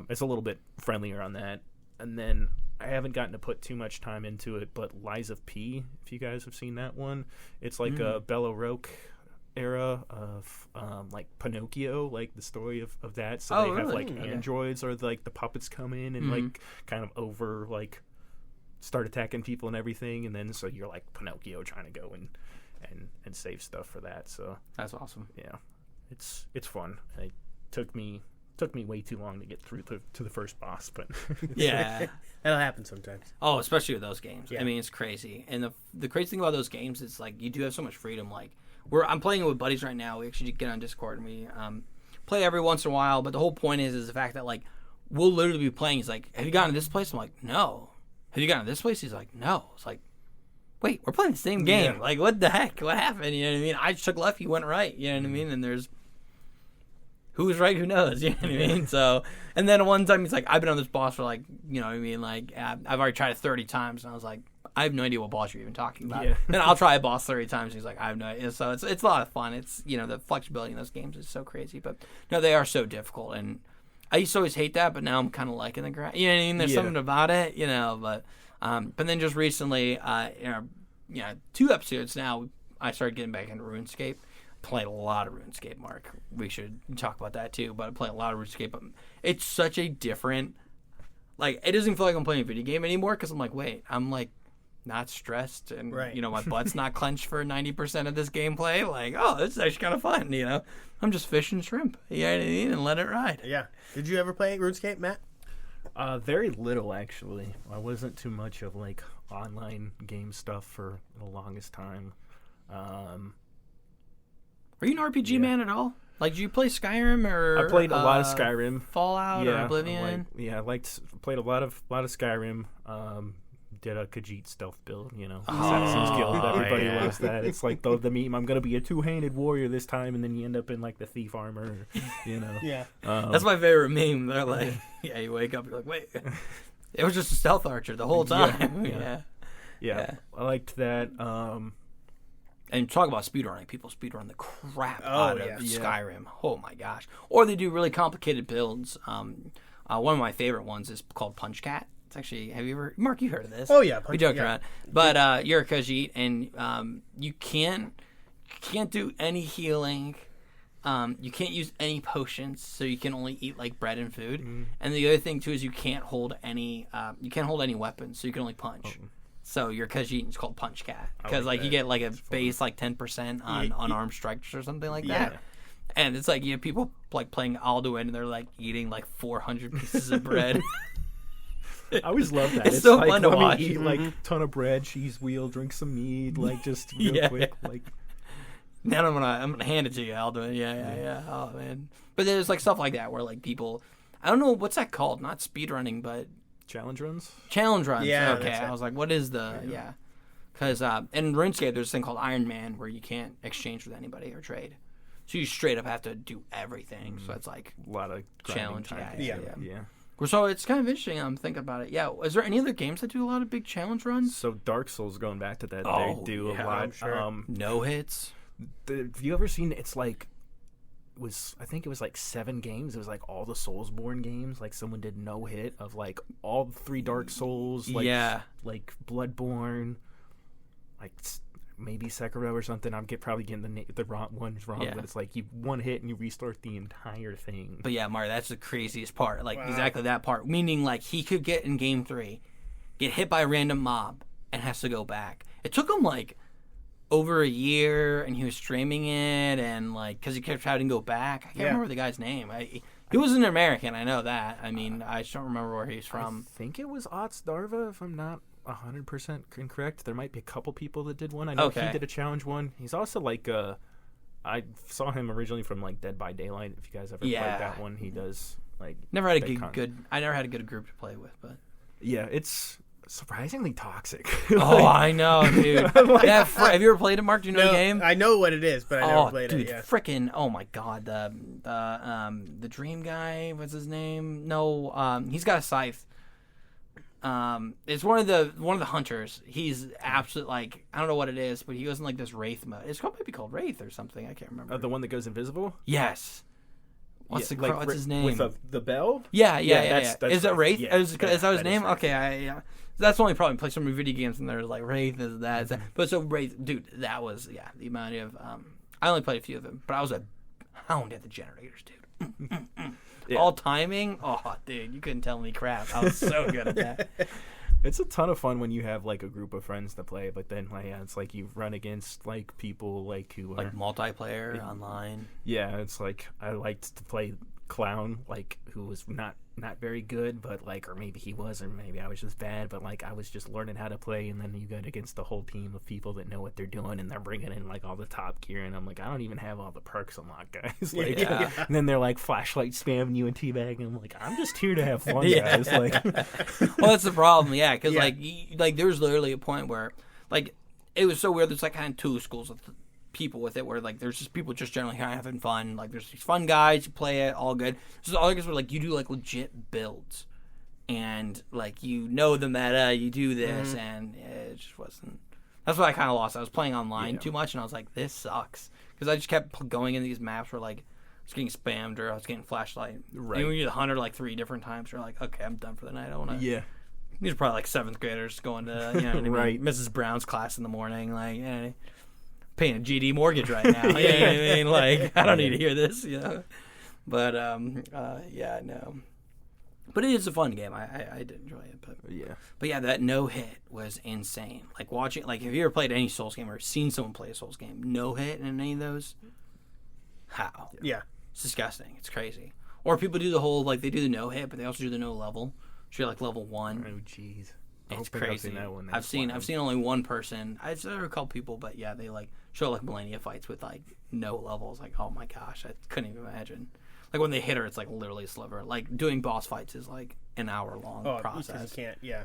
it's a little bit friendlier on that. And then I haven't gotten to put too much time into it, but Lies of P, if you guys have seen that one, it's like a Bela Roque era of like Pinocchio, like the story of that. So they have like androids or like the puppets come in and like kind of over like start attacking people and everything, and then so you're like Pinocchio trying to go and save stuff for that. So that's awesome. Yeah, it's fun. It took me way too long to get through to the first boss, but yeah, that'll happen sometimes. Oh, especially with those games. Yeah. I mean, it's crazy. And the crazy thing about those games is like you do have so much freedom. Like I'm playing it with buddies right now. We actually get on Discord and we play every once in a while. But the whole point is the fact that like we'll literally be playing. He's like, "Have you gotten to this place?" I'm like, "No." "Have you gotten to this place?" He's like, "No." It's like, wait, we're playing the same game. Yeah. Like, what the heck? What happened? You know what I mean? I took left, you went right. You know what I mean? And there's who was right, who knows? You know what I mean? So, and then one time he's like, I've been on this boss for like, you know what I mean? Like, I've already tried it 30 times. And I was like, I have no idea what boss you're even talking about. Yeah. Then I'll try a boss 30 times. He's like, I have no idea. So it's a lot of fun. It's, the flexibility in those games is so crazy. But, no, they are so difficult. And I used to always hate that, but now I'm kind of liking the grind. You know what I mean? There's something about it, but then just recently, 2 episodes now, I started getting back into RuneScape. Played a lot of RuneScape, Mark. We should talk about that too, but I play a lot of RuneScape. But it's such a different, like, it doesn't feel like I'm playing a video game anymore because I'm like, wait, I'm like not stressed and, my butt's not clenched for 90% of this gameplay. Like, oh, this is actually kind of fun, I'm just fishing shrimp, you know what I mean, and let it ride. Yeah. Did you ever play RuneScape, Matt? Very little, actually. I wasn't too much of, like, online game stuff for the longest time. Are you an RPG man at all? Like, did you play Skyrim or? I played a lot of Skyrim, Fallout or Oblivion. Played a lot of Skyrim. Did a Khajiit stealth build, Assassin's Guild. Everybody loves that. It's like the meme. I'm gonna be a 2-handed warrior this time, and then you end up in like the thief armor, Yeah. That's my favorite meme. They're like, you wake up, you're like, wait, it was just a stealth archer the whole time. Yeah. I liked that. And talk about speedrunning. People speedrun the crap out of Skyrim. Oh, my gosh. Or they do really complicated builds. One of my favorite ones is called Punch Cat. It's actually, Mark, you heard of this. Oh, yeah. We joked around. But you're a Khajiit, and you can't do any healing. You can't use any potions, so you can only eat, like, bread and food. Mm. And the other thing, too, is you can't hold any weapons, so you can only punch. Oh. So your Khajiit is called Punch Cat because you get like a base like 10% on unarmed strikes or something like that. And it's like you have people like playing Alduin and they're like eating like 400 pieces of bread. I always love that. It's so like, fun to watch. Eat like a ton of bread, cheese wheel, drink some mead, like just real quick. Like now I'm gonna hand it to you, Alduin. Yeah. Oh man. But there's like stuff like that where like people, I don't know what's that called? Not speedrunning, but challenge runs? Challenge runs. Yeah. Okay. I was like, what is the... Yeah. Because in RuneScape, there's a thing called Iron Man where you can't exchange with anybody or trade. So you straight up have to do everything. So it's like... A lot of challenge. Yeah. So it's kind of interesting. I'm thinking about it. Yeah. Is there any other games that do a lot of big challenge runs? So Dark Souls, going back to that, they do a lot. Sure. No hits. Have you ever seen... It's like... I think it was like 7 games. It was like all the Soulsborne games. Like someone did no hit of like all 3 Dark Souls. Like, like Bloodborne, like maybe Sekiro or something. I'm probably getting the wrong ones wrong, but it's like you one hit and you restart the entire thing. But yeah, Mario, that's the craziest part. Like exactly that part. Meaning like he could get in game 3, get hit by a random mob, and has to go back. It took him like over a year, and he was streaming it, and like because he kept having to go back. I can't remember the guy's name. He was an American, I know that. I mean, I just don't remember where he's from. I think it was Otsdarva, if I'm not 100% incorrect. There might be a couple people that did one. I know he did a challenge one. He's also like I saw him originally from like Dead by Daylight. If you guys ever played that one, he does like never had a good. I never had a good group to play with, but yeah, it's surprisingly toxic. Oh, I know, dude. Have you ever played it, Mark? Do you know the game? I know what it is, but I never played it. Yeah. Freaking! Oh my god, the dream guy. What's his name? No, he's got a scythe. It's one of the hunters. He's absolute like I don't know what it is, but he goes in like this wraith mode. It's maybe called Wraith or something. I can't remember. The one that goes invisible. Yes. What's his name? With the bell? Yeah. Is that Wraith? Yeah, is that his name? Okay, that's only probably play some video games and there's like Wraith is that. But so Wraith, dude, that was the amount of I only played a few of them, but I was a hound at the generators, dude. All timing, dude, you couldn't tell me crap. I was so good at that. It's a ton of fun when you have like a group of friends to play, but then it's like you run against like people like who like multiplayer online. Yeah, it's like I liked to play Clown, like who was not very good, but like, or maybe he was, or maybe I was just bad, but like I was just learning how to play, and then you go against the whole team of people that know what they're doing, and they're bringing in like all the top gear, and I'm like, I don't even have all the perks unlocked, guys. Like, and then they're like flashlight spamming you and teabagging. I'm like, I'm just here to have fun, guys. Like, well, that's the problem, because like there was literally a point where like it was so weird. There's like kind of 2 schools of people with it, where like there's just people just generally kind of having fun. Like there's these fun guys, you play it, all good. So all guys were like you do like legit builds, and like you know the meta, you do this, and it just wasn't. That's what I kind of lost. I was playing online too much, and I was like, this sucks, because I just kept going in these maps where like I was getting spammed or I was getting flashlight. Right. And when you're the hunter like 3 different times, you're like, okay, I'm done for the night. I want to. Yeah. These are probably like 7th graders going to Mrs. Brown's class in the morning, like. Paying a GD mortgage right now. You know what I mean? Like, I don't need to hear this, But, no. But it is a fun game. I did enjoy it. But yeah, that no hit was insane. Like, watching, like, have you ever played any Souls game or seen someone play a Souls game? No hit in any of those? How? Yeah. It's disgusting. It's crazy. Or people do the whole, like, they do the no hit, but they also do the no level. So you're like level 1. Oh, jeez. It's crazy. I've seen only one person. I've seen a couple people, but yeah, they like show like Millennia fights with like no levels. Like, oh my gosh, I couldn't even imagine. Like when they hit her, it's like literally a sliver. Like doing boss fights is like an hour long process. You can't. Yeah.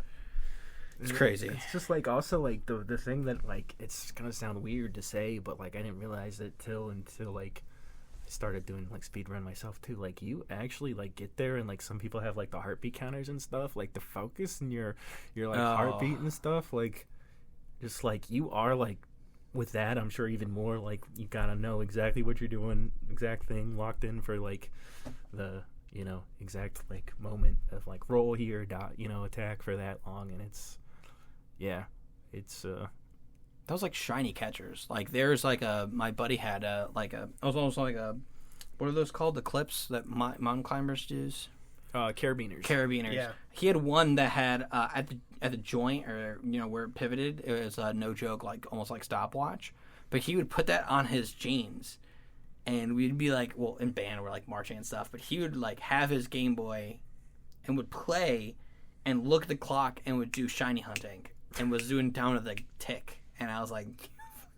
It's crazy. It's just like also like the thing that like it's gonna sound weird to say, but like I didn't realize it until like started doing like speedrun myself too. Like you actually like get there and like some people have like the heartbeat counters and stuff, like the focus and your like heartbeat and stuff, like just like you are like with that I'm sure even more like you gotta know exactly what you're doing, exact thing locked in for like the exact like moment of like roll here attack for that long, and it's that was like shiny catchers. Like there's like my buddy had it was almost like what are those called? The clips that mountain climbers use? Carabiners. Yeah. He had one that had at the joint or where it pivoted. It was no joke, like almost like stopwatch. But he would put that on his jeans, and we'd be like, well, in band we're like marching and stuff. But he would like have his Game Boy, and would play, and look at the clock, and would do shiny hunting, and was doing down to the tick. And I was like,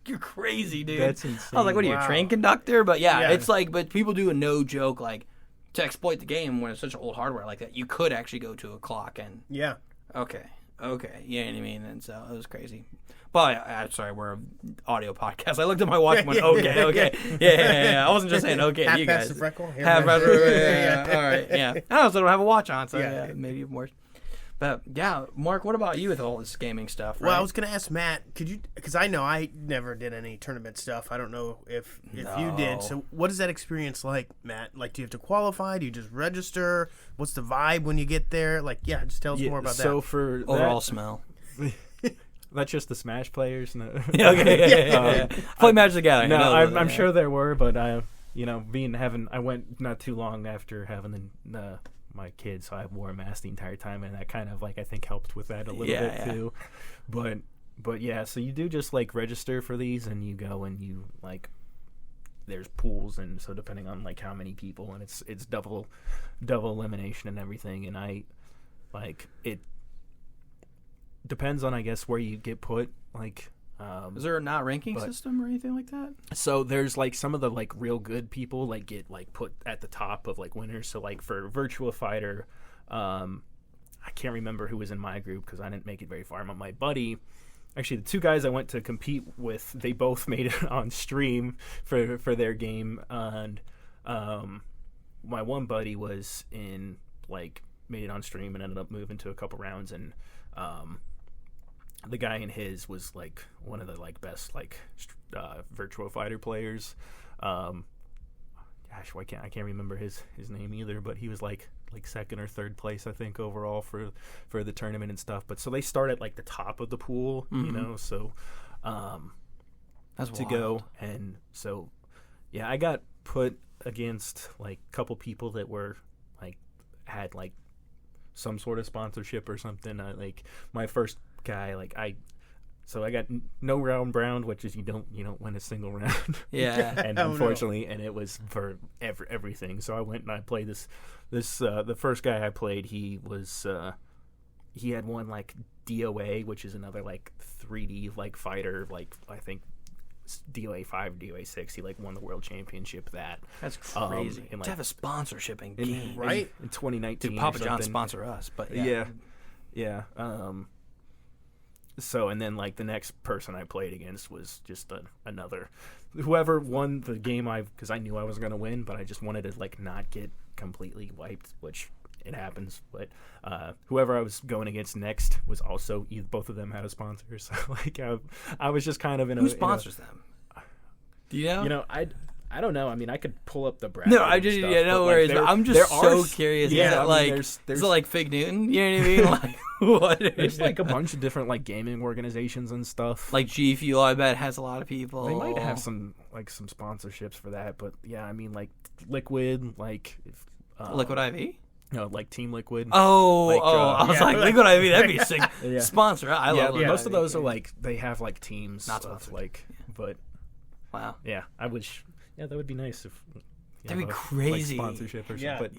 you're crazy, dude. That's insane. I was like, what are you, a train conductor? But yeah, it's like, but people do a no joke, like, to exploit the game when it's such old hardware like that, you could actually go to a clock and. Yeah. Okay. You know what I mean? And so it was crazy. But I'm sorry, we're an audio podcast. I looked at my watch and went, okay. Yeah. I wasn't just saying okay to you guys. Half freckle. Half freckle. Yeah. All right. Yeah. I also don't have a watch on, so maybe even worse. But yeah, Mark, what about you with all this gaming stuff? Right? Well, I was going to ask Matt, could you, because I know I never did any tournament stuff. I don't know if you did. So what is that experience like, Matt? Like, do you have to qualify? Do you just register? What's the vibe when you get there? Like, yeah, just tell us more about that. So for overall smell. That's just the Smash players. No. Yeah. Play Magic the Gathering. No, I'm sure there were, but I went not too long after having my kids, so I wore a mask the entire time, and that kind of like I think helped with that a little bit too. But yeah, so you do just like register for these, and you go and you like there's pools, and so depending on like how many people, and it's double elimination and everything, and I like it depends on I guess where you get put like. Is there a not ranking system or anything like that? So there's like some of the like real good people like get like put at the top of like winners. So like for Virtua Fighter, I can't remember who was in my group because I didn't make it very far. But my buddy, actually the two guys I went to compete with, they both made it on stream for their game, and my one buddy was in like made it on stream and ended up moving to a couple rounds, and the guy in his was like one of the like best like Virtua Fighter players. Gosh, I can't remember his name either, but he was like second or third place I think overall for the tournament and stuff. But so they start at like the top of the pool, you know. So that's to wild. go, and so yeah, I got put against like a couple people that were like had like some sort of sponsorship or something. Like my first guy, like I got no round brown, which is you don't win a single round. Yeah. And unfortunately, and it was for everything. So I went and I played this the first guy I played, he had won like DOA, which is another like 3D like fighter, like I think DOA 5, DOA 6. He like won the world championship. That's crazy. Like, to have a sponsorship in game, right? In 2019. Dude, Papa John sponsor us, but yeah. So, and then like the next person I played against was just another, whoever won the game because I knew I was going to win, but I just wanted to like not get completely wiped, which it happens. But whoever I was going against next was also, both of them had a sponsor. So like I was just kind of in Who sponsors them? Do you know? You know, I don't know. I mean, I could pull up the bracket. No, I just no worries. Like, I'm just so curious. Yeah, is it like is it like Fig Newton? You know what I mean? Like what? There's like a bunch of different like gaming organizations and stuff. Like G Fuel, I bet has a lot of people. They might have some sponsorships for that, but yeah, I mean like Liquid, like Liquid IV. No, like Team Liquid. I was like Liquid IV. That'd be a sick sponsor. I love it. Most of those are like they have like teams. Not sponsored. But wow. Yeah, I wish. Yeah, that would be nice if. That'd be crazy. Like sponsorship or something.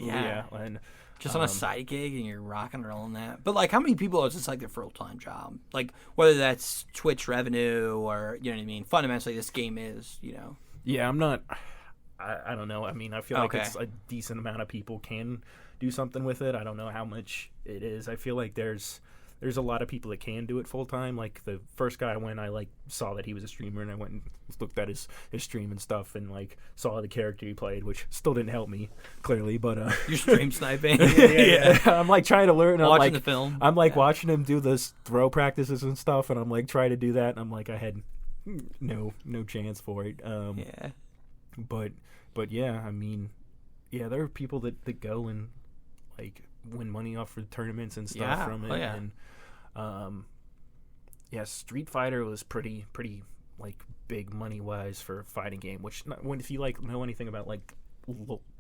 But and just on a side gig and you're rocking and rolling that. But like, how many people is this like their full-time job? Like, whether that's Twitch revenue or you know what I mean. Fundamentally, this game is Yeah, I'm not. I don't know. I mean, I feel like it's a decent amount of people can do something with it. I don't know how much it is. I feel like there's a lot of people that can do it full time. Like the first guy I went, I like saw that he was a streamer, and I went and looked at his stream and stuff, and like saw the character he played, which still didn't help me clearly. But you're stream sniping. Yeah. I'm like trying to learn. Watching the film. I'm like watching him do this throw practices and stuff, and I'm like trying to do that, and I'm like I had no chance for it. But yeah, I mean, yeah, there are people that go and like win money off for tournaments and stuff from it. And Street Fighter was pretty like big money wise for a fighting game. Which if you like know anything about like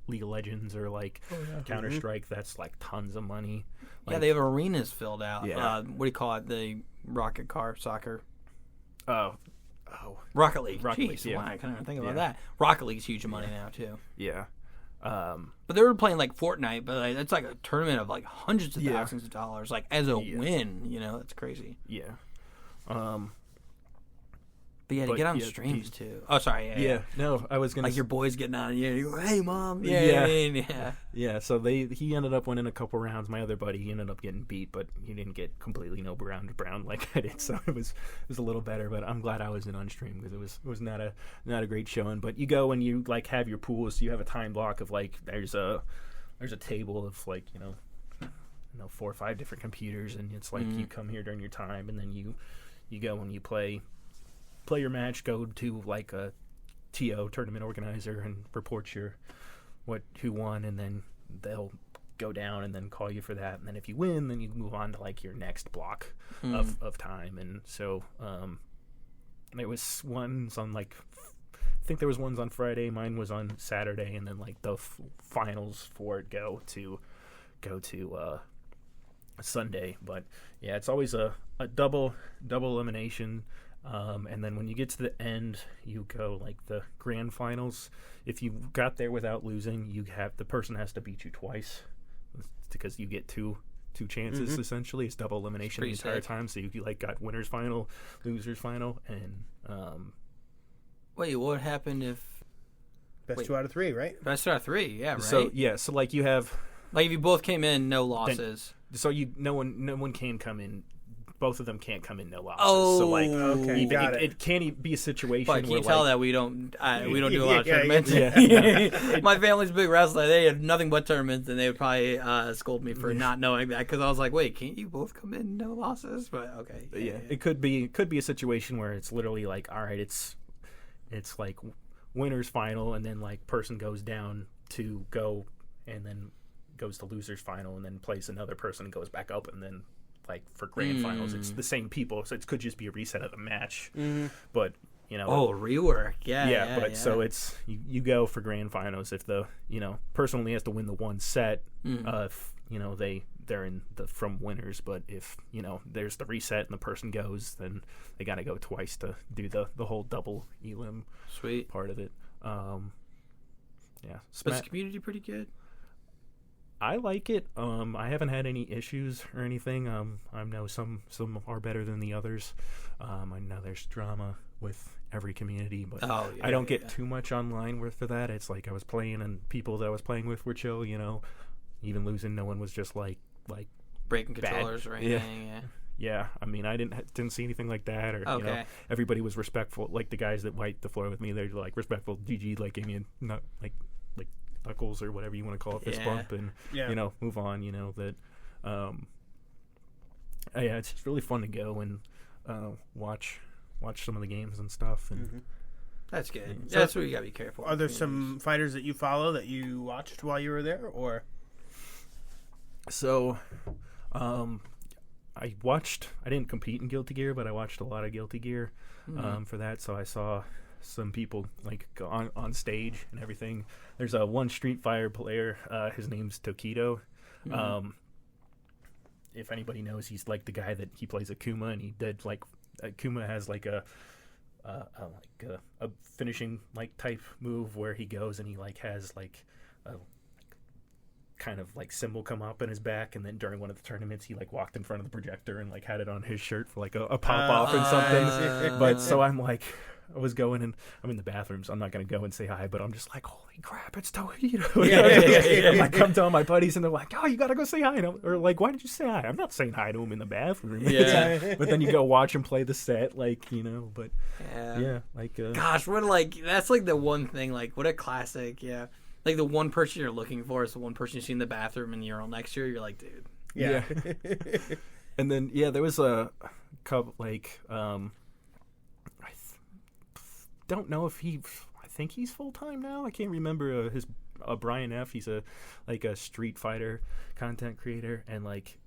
League of Legends or like Counter Strike, that's like tons of money. Like, they have arenas filled out. Yeah. What do you call it? The rocket car soccer. Rocket League. League, yeah. Why I couldn't even think about that. Rocket League's huge money now too. Yeah. But they were playing like Fortnite, but like, it's like a tournament of like hundreds of thousands of dollars, like as a win. That's crazy. Yeah. But to get on streams too. Oh, sorry. Yeah. No, I was gonna like your boys getting on. You go, hey mom. Yeah. So he ended up winning a couple rounds. My other buddy, he ended up getting beat, but he didn't get completely no brown like I did. So it was a little better. But I'm glad I wasn't on stream because it was not a great showing. But you go and you like have your pools. So you have a time block of like there's a table of like 4 or 5 different computers, and it's like you come here during your time, and then you go and you play your match, go to like a TO tournament organizer and report who won, and then they'll go down and then call you for that, and then if you win, then you move on to like your next block of time. And so there was ones on like, I think there was ones on Friday, mine was on Saturday, and then like the finals for it go to Sunday. But yeah, it's always a double elimination. And then when you get to the end, you go like the grand finals. If you got there without losing, the person has to beat you twice, because you get two chances. Essentially, it's double elimination the entire time. So you like got winners final, losers final, and wait, what happened if Best 2 out of 3, right? best out of 3? Yeah, right. so like you have like if you both came in, no losses. no one can come in. Both of them can't come in no losses. Oh, so like okay, got it. it can't be a situation But can where you tell like, that we don't do a lot of Yeah, tournaments? My family's a big wrestler. They had nothing but tournaments, and they would probably scold me for not knowing that, because I was like, "Wait, can't you both come in no losses?" But okay, yeah, it could be a situation where it's literally like, all right, it's like winners final, and then like person goes down to go, and then goes to losers final, and then plays another person and goes back up, and then like for grand finals, it's the same people, so it could just be a reset of the match. But rework, so it's you go for grand finals if the person only has to win the one set. If they're in the from winners, but if there's the reset and the person goes, then they got to go twice to do the whole double elim sweet part of it. But is the community pretty good? I like it. I haven't had any issues or anything. I know some are better than the others. I know there's drama with every community, but I don't get too much online for that. It's like I was playing, and people that I was playing with were chill. Even losing, no one was just like Breaking bad. controllers or anything. Yeah. I mean, I didn't see anything like that, or everybody was respectful. Like the guys that wiped the floor with me, they're like respectful. GG, like gave me a not like knuckles or whatever you want to call it, fist bump, and move on. It's just really fun to go and watch some of the games and stuff, and That's good. So that's what you gotta be careful. Are there some fighters that you follow that you watched while you were there, or? So, I didn't compete in Guilty Gear, but I watched a lot of Guilty Gear for that. So I saw some people like go on stage and everything. There's one Street Fighter player. His name's Tokido. If anybody knows, he's like the guy that he plays Akuma, and he did like Akuma has like a finishing like type move where he goes and he like has like a kind of like symbol come up in his back, and then during one of the tournaments he like walked in front of the projector and like had it on his shirt for like a pop off and something. But so I'm like, I was going, and I'm in the bathroom, so I'm not going to go and say hi, but I'm just like, holy crap, it's Tokido. I'm like, come to all my buddies, and they're like, oh, you got to go say hi. Or like, why did you say hi? I'm not saying hi to him in the bathroom. But then you go watch him play the set, like, but like. Gosh, what that's like the one thing, like, what a classic, Like the one person you're looking for is the one person you see in the bathroom, and you're all next year, you're like, dude. Yeah. And then, there was a couple, like, I don't know if I think he's full-time now. I can't remember his Brian F. He's a Street Fighter content creator, and like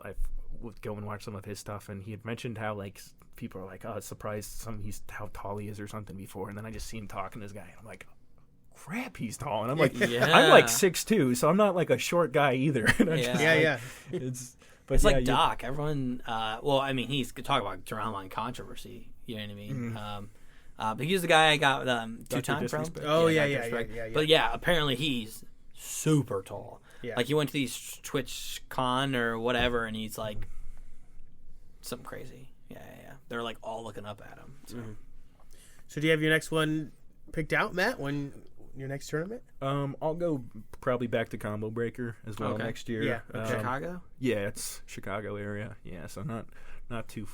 I would go and watch some of his stuff, and he had mentioned how like people are like, oh, it's surprised how tall he is or something before, and then I just see him talking to this guy, and I'm like, crap, he's tall. And I'm like, I'm like 6'2", so I'm not like a short guy either. It's like Doc. Everyone, well, I mean, he's talk about drama and controversy. You know what I mean? But he's the guy I got 2-time from. Oh yeah. But yeah, apparently he's super tall. Yeah. Like he went to these Twitch Con or whatever, and he's like something crazy. Yeah. They're like all looking up at him. So. So do you have your next one picked out, Matt? When your next tournament? I'll go probably back to Combo Breaker as well next year. Yeah, Chicago. Yeah, it's Chicago area. Yeah, so not too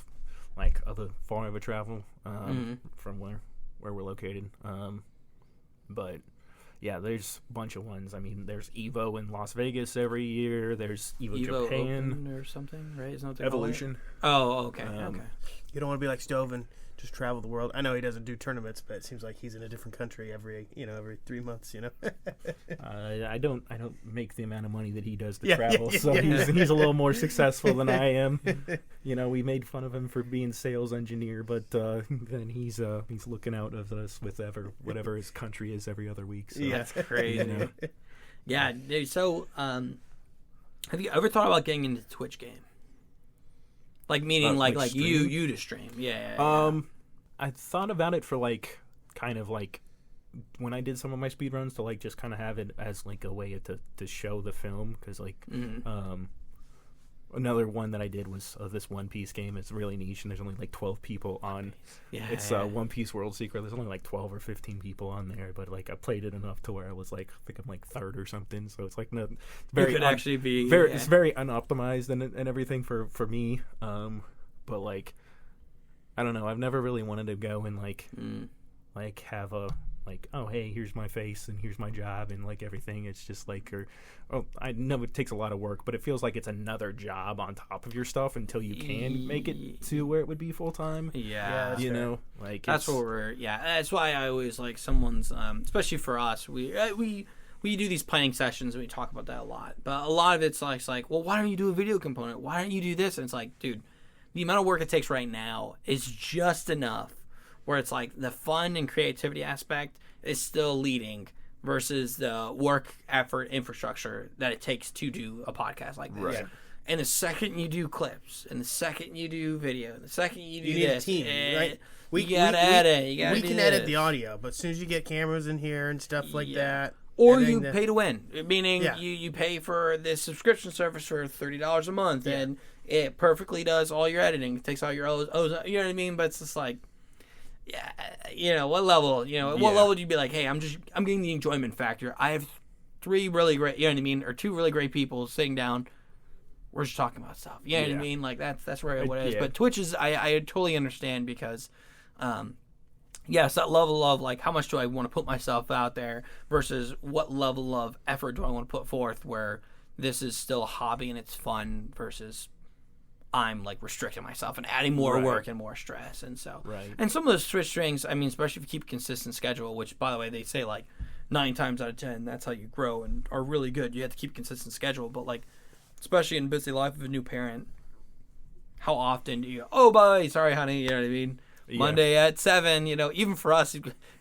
like far of a travel from where we're located. But yeah, there's a bunch of ones. I mean, there's Evo in Las Vegas every year. There's Evo Japan Open or something, right? Isn't that what they call it? Evolution. Oh, okay, okay. You don't want to be like Stove and just travel the world. I know he doesn't do tournaments, but it seems like he's in a different country every 3 months. I don't make the amount of money that he does to Yeah, travel, yeah, so yeah. he's a little more successful than I am. We made fun of him for being sales engineer, but then he's looking out of us with whatever his country is every other week. So, That's crazy. Yeah, dude, so have you ever thought about getting into the Twitch game? Like meaning like streaming? you to stream. Yeah. I thought about it for kind of when I did some of my speedruns to just kind of have it as a way to show the film, because another one that I did was this One Piece game. It's really niche, and there's only 12 people on. Yeah, it's One Piece World Secret. There's only 12 or 15 people on there, but I played it enough to where I was I think I'm third or something. So it's no, very you could actually be very. It's very unoptimized and everything for me. But I don't know. I've never really wanted to go and have a oh, hey, here's my face and here's my job and everything. It's just I know it takes a lot of work, but it feels like it's another job on top of your stuff until you can make it to where it would be full time. Yeah, that's what we're. Yeah, that's why I always someone's. Especially for us, we do these planning sessions and we talk about that a lot. But a lot of it's well, why don't you do a video component? Why don't you do this? And it's dude, the amount of work it takes right now is just enough where it's the fun and creativity aspect is still leading versus the work, effort, infrastructure that it takes to do a podcast like this. Right. And the second you do clips, and the second you do video, and the second you do you need this, a team, right? You gotta edit. We can edit the audio, but as soon as you get cameras in here and stuff like that, or you pay to win, meaning Yeah. you pay for this subscription service for $30 a month, and it perfectly does all your editing. It takes all your O's, you know what I mean? But it's just what level? What level do you be hey, I'm getting the enjoyment factor. I have 3 really great, you know what I mean, or 2 really great people sitting down. We're just talking about stuff. You know what I mean? That's where what it is. But Twitch is, I totally understand because, yes, that level of how much do I want to put myself out there versus what level of effort do I want to put forth where this is still a hobby and it's fun versus I'm restricting myself and adding more work and more stress. And so, and some of those Twitch strings, I mean, especially if you keep a consistent schedule, which by the way, they say 9 times out of 10, that's how you grow and are really good. You have to keep a consistent schedule, but especially in busy life of a new parent, how often do you go, oh, by the way, sorry, honey, you know what I mean? Yeah. Monday at 7, even for us,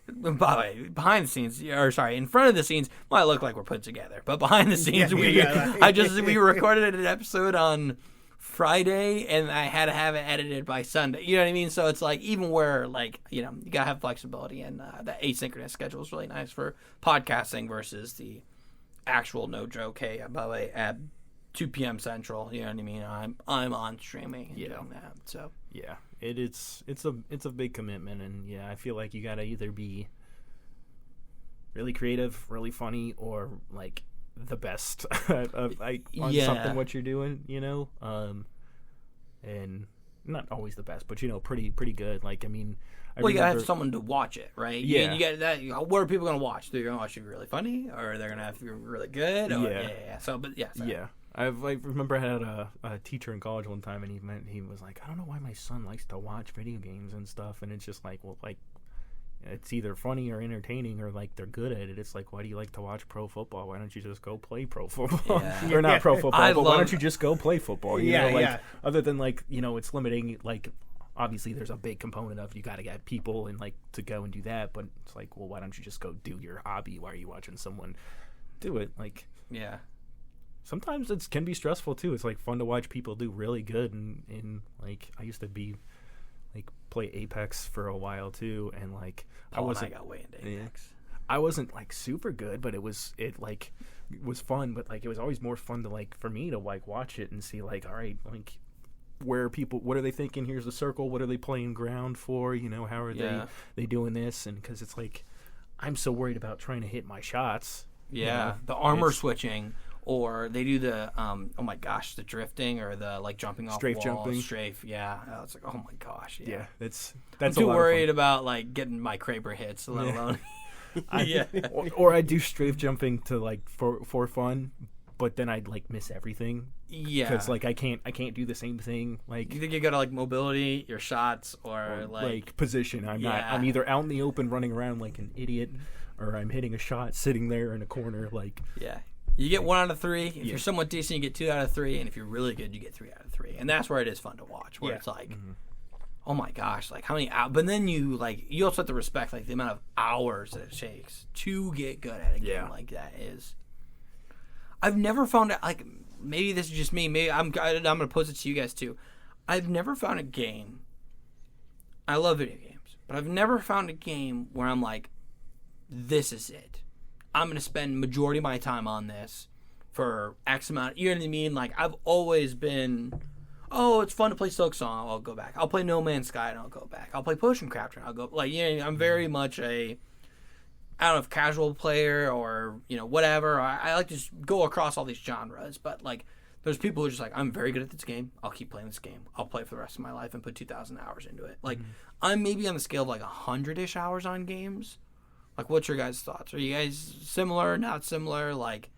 by the way, behind the scenes, in front of the scenes, might look like we're put together, but behind the scenes, we recorded an episode on Friday, and I had to have it edited by Sunday. You know what I mean? So it's even where you gotta have flexibility, and that asynchronous schedule is really nice for podcasting versus the actual no joke. Hey, by the way, at 2 p.m. Central, you know what I mean? I'm on streaming and doing that. So yeah, it's a big commitment, and I feel like you gotta either be really creative, really funny, or the best on something what you're doing, and not always the best, but pretty good. I mean, you gotta have someone to watch it, right? Yeah, you get that. What are people gonna watch? They're gonna watch you really funny, or they're gonna have to be really good. Or, yeah. So, but yeah. Yeah. I remember I had a teacher in college one time, and he was I don't know why my son likes to watch video games and stuff, and it's just it's either funny or entertaining or they're good at it. It's why do you like to watch pro football? Why don't you just go play pro football? Yeah. Or not pro football, but why don't you just go play football? You know, other than it's limiting. Obviously there's a big component of you got to get people and to go and do that, but it's well, why don't you just go do your hobby? Why are you watching someone do it? Yeah. Sometimes it can be stressful too. It's fun to watch people do really good, and I used to be play Apex for a while too, and I got way into Apex. I wasn't super good, but it was fun. But it was always more fun to for me to watch it and see all right, where are people, what are they thinking? Here's the circle. What are they playing ground for? How are they doing this? And because it's I'm so worried about trying to hit my shots. Yeah, the armor switching. Or they do the oh my gosh, the drifting or the jumping off strafe walls, jumping. Strafe, yeah. It's oh my gosh, yeah. That's I'm too worried about getting my Kraber hits, let alone. Or I do strafe jumping to like for fun, but then I'd like miss everything. Yeah, because like I can't do the same thing. Like you think you got to like mobility, your shots, or like position. I'm not. I'm either out in the open running around like an idiot, or I'm hitting a shot sitting there in a corner. Like you get 1 out of 3. If you're somewhat decent, you get 2 out of 3, and if you're really good, you get 3 out of 3. And that's where it is fun to watch. Where it's like, oh my gosh, like how many hours? But then you also have to respect like the amount of hours that it takes to get good at a game like that. I've never found it like. Maybe this is just me. Maybe I'm going to pose it to you guys too. I've never found a game. I love video games, but I've never found a game where I'm like, this is it. I'm going to spend majority of my time on this for X amount. You know what I mean? Like I've always been, it's fun to play Silksong. I'll go back. I'll play No Man's Sky and I'll go back. I'll play Potion Crafter and I'll go. Like I'm very much I don't know if casual player or, whatever. I like to just go across all these genres. But, like, there's people who are just like, I'm very good at this game. I'll keep playing this game. I'll play it for the rest of my life and put 2,000 hours into it. Like, I'm maybe on the scale of, like, 100-ish hours on games. Like, what's your guys' thoughts? Are you guys similar, not similar? Like,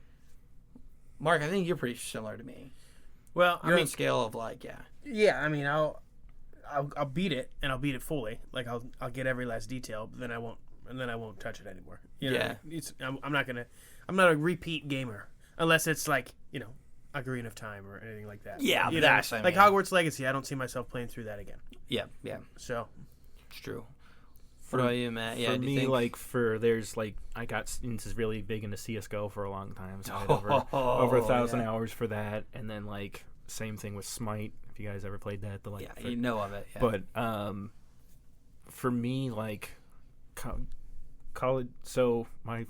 Mark, I think you're pretty similar to me. Well, you're on a scale of, like, Yeah, I mean, I'll beat it, and I'll beat it fully. Like, I'll get every last detail, but then I won't. And then I won't touch it anymore. I'm not a repeat gamer unless it's like Ocarina of Time or anything like that. Yeah, that's like Hogwarts Legacy. I don't see myself playing through that again. Yeah. So it's true. What about you, Matt? Yeah, for me, I got into really big into CS:GO for a long time. So I had over 1,000 hours for that, and then like same thing with Smite. If you guys ever played that, you know of it. Yeah. But for me, like college. So my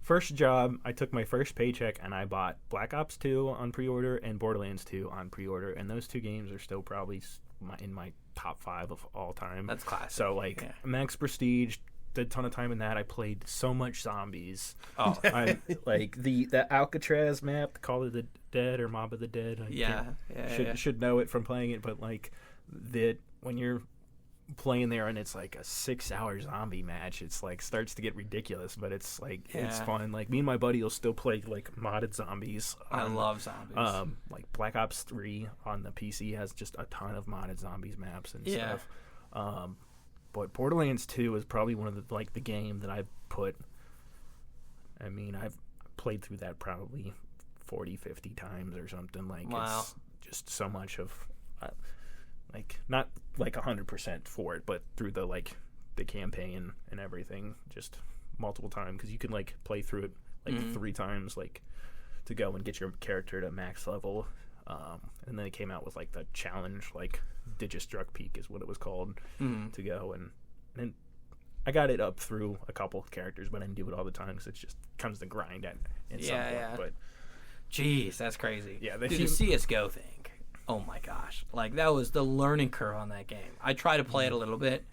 first job, I took my first paycheck and I bought Black Ops 2 on pre-order and Borderlands 2 on pre-order, and those 2 games are still probably in my top 5 of all time. That's classic. So Max Prestige, did a ton of time in that. I played so much zombies. Oh, I like the Alcatraz map, Call of the Dead or Mob of the Dead. Should know it from playing it, but like that when you're playing there and it's like a 6-hour zombie match, it's like starts to get ridiculous, but it's like it's fun. Like me and my buddy will still play like modded zombies. I love zombies. Like Black Ops 3 on the PC has just a ton of modded zombies maps and stuff. But Borderlands 2 is probably one of the game that I've played through that probably 40-50 times or something. Like it's just so much of like not like 100% for it, but through the campaign and everything, just multiple times, because you can like play through it like 3 times, like to go and get your character to max level. And then it came out with like the challenge, like Digistruck Peak is what it was called, to go and I got it up through a couple of characters, but I didn't do it all the time because it just comes to grind at some point. But jeez, that's crazy. Yeah, the CS:GO thing. Oh my gosh. Like that was the learning curve on that game. I tried to play it a little bit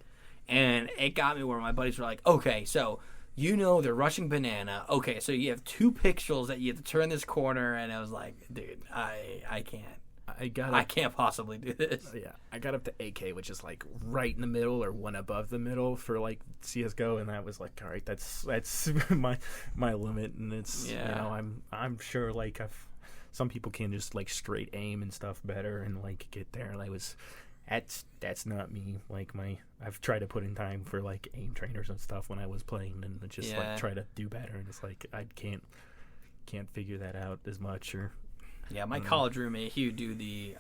and it got me where my buddies were like, okay, so they're rushing banana. Okay, so you have 2 pixels that you have to turn this corner, and I was like, dude, I can't. I can't possibly do this. Yeah, I got up to AK, which is like right in the middle or one above the middle for like CS:GO, and that was like, all right, that's my limit, and it's I'm sure like some people can just like straight aim and stuff better and like get there. And that's not me. Like I've tried to put in time for like aim trainers and stuff when I was playing, and just like try to do better, and it's like I can't figure that out as much. Or my college roommate, he would do the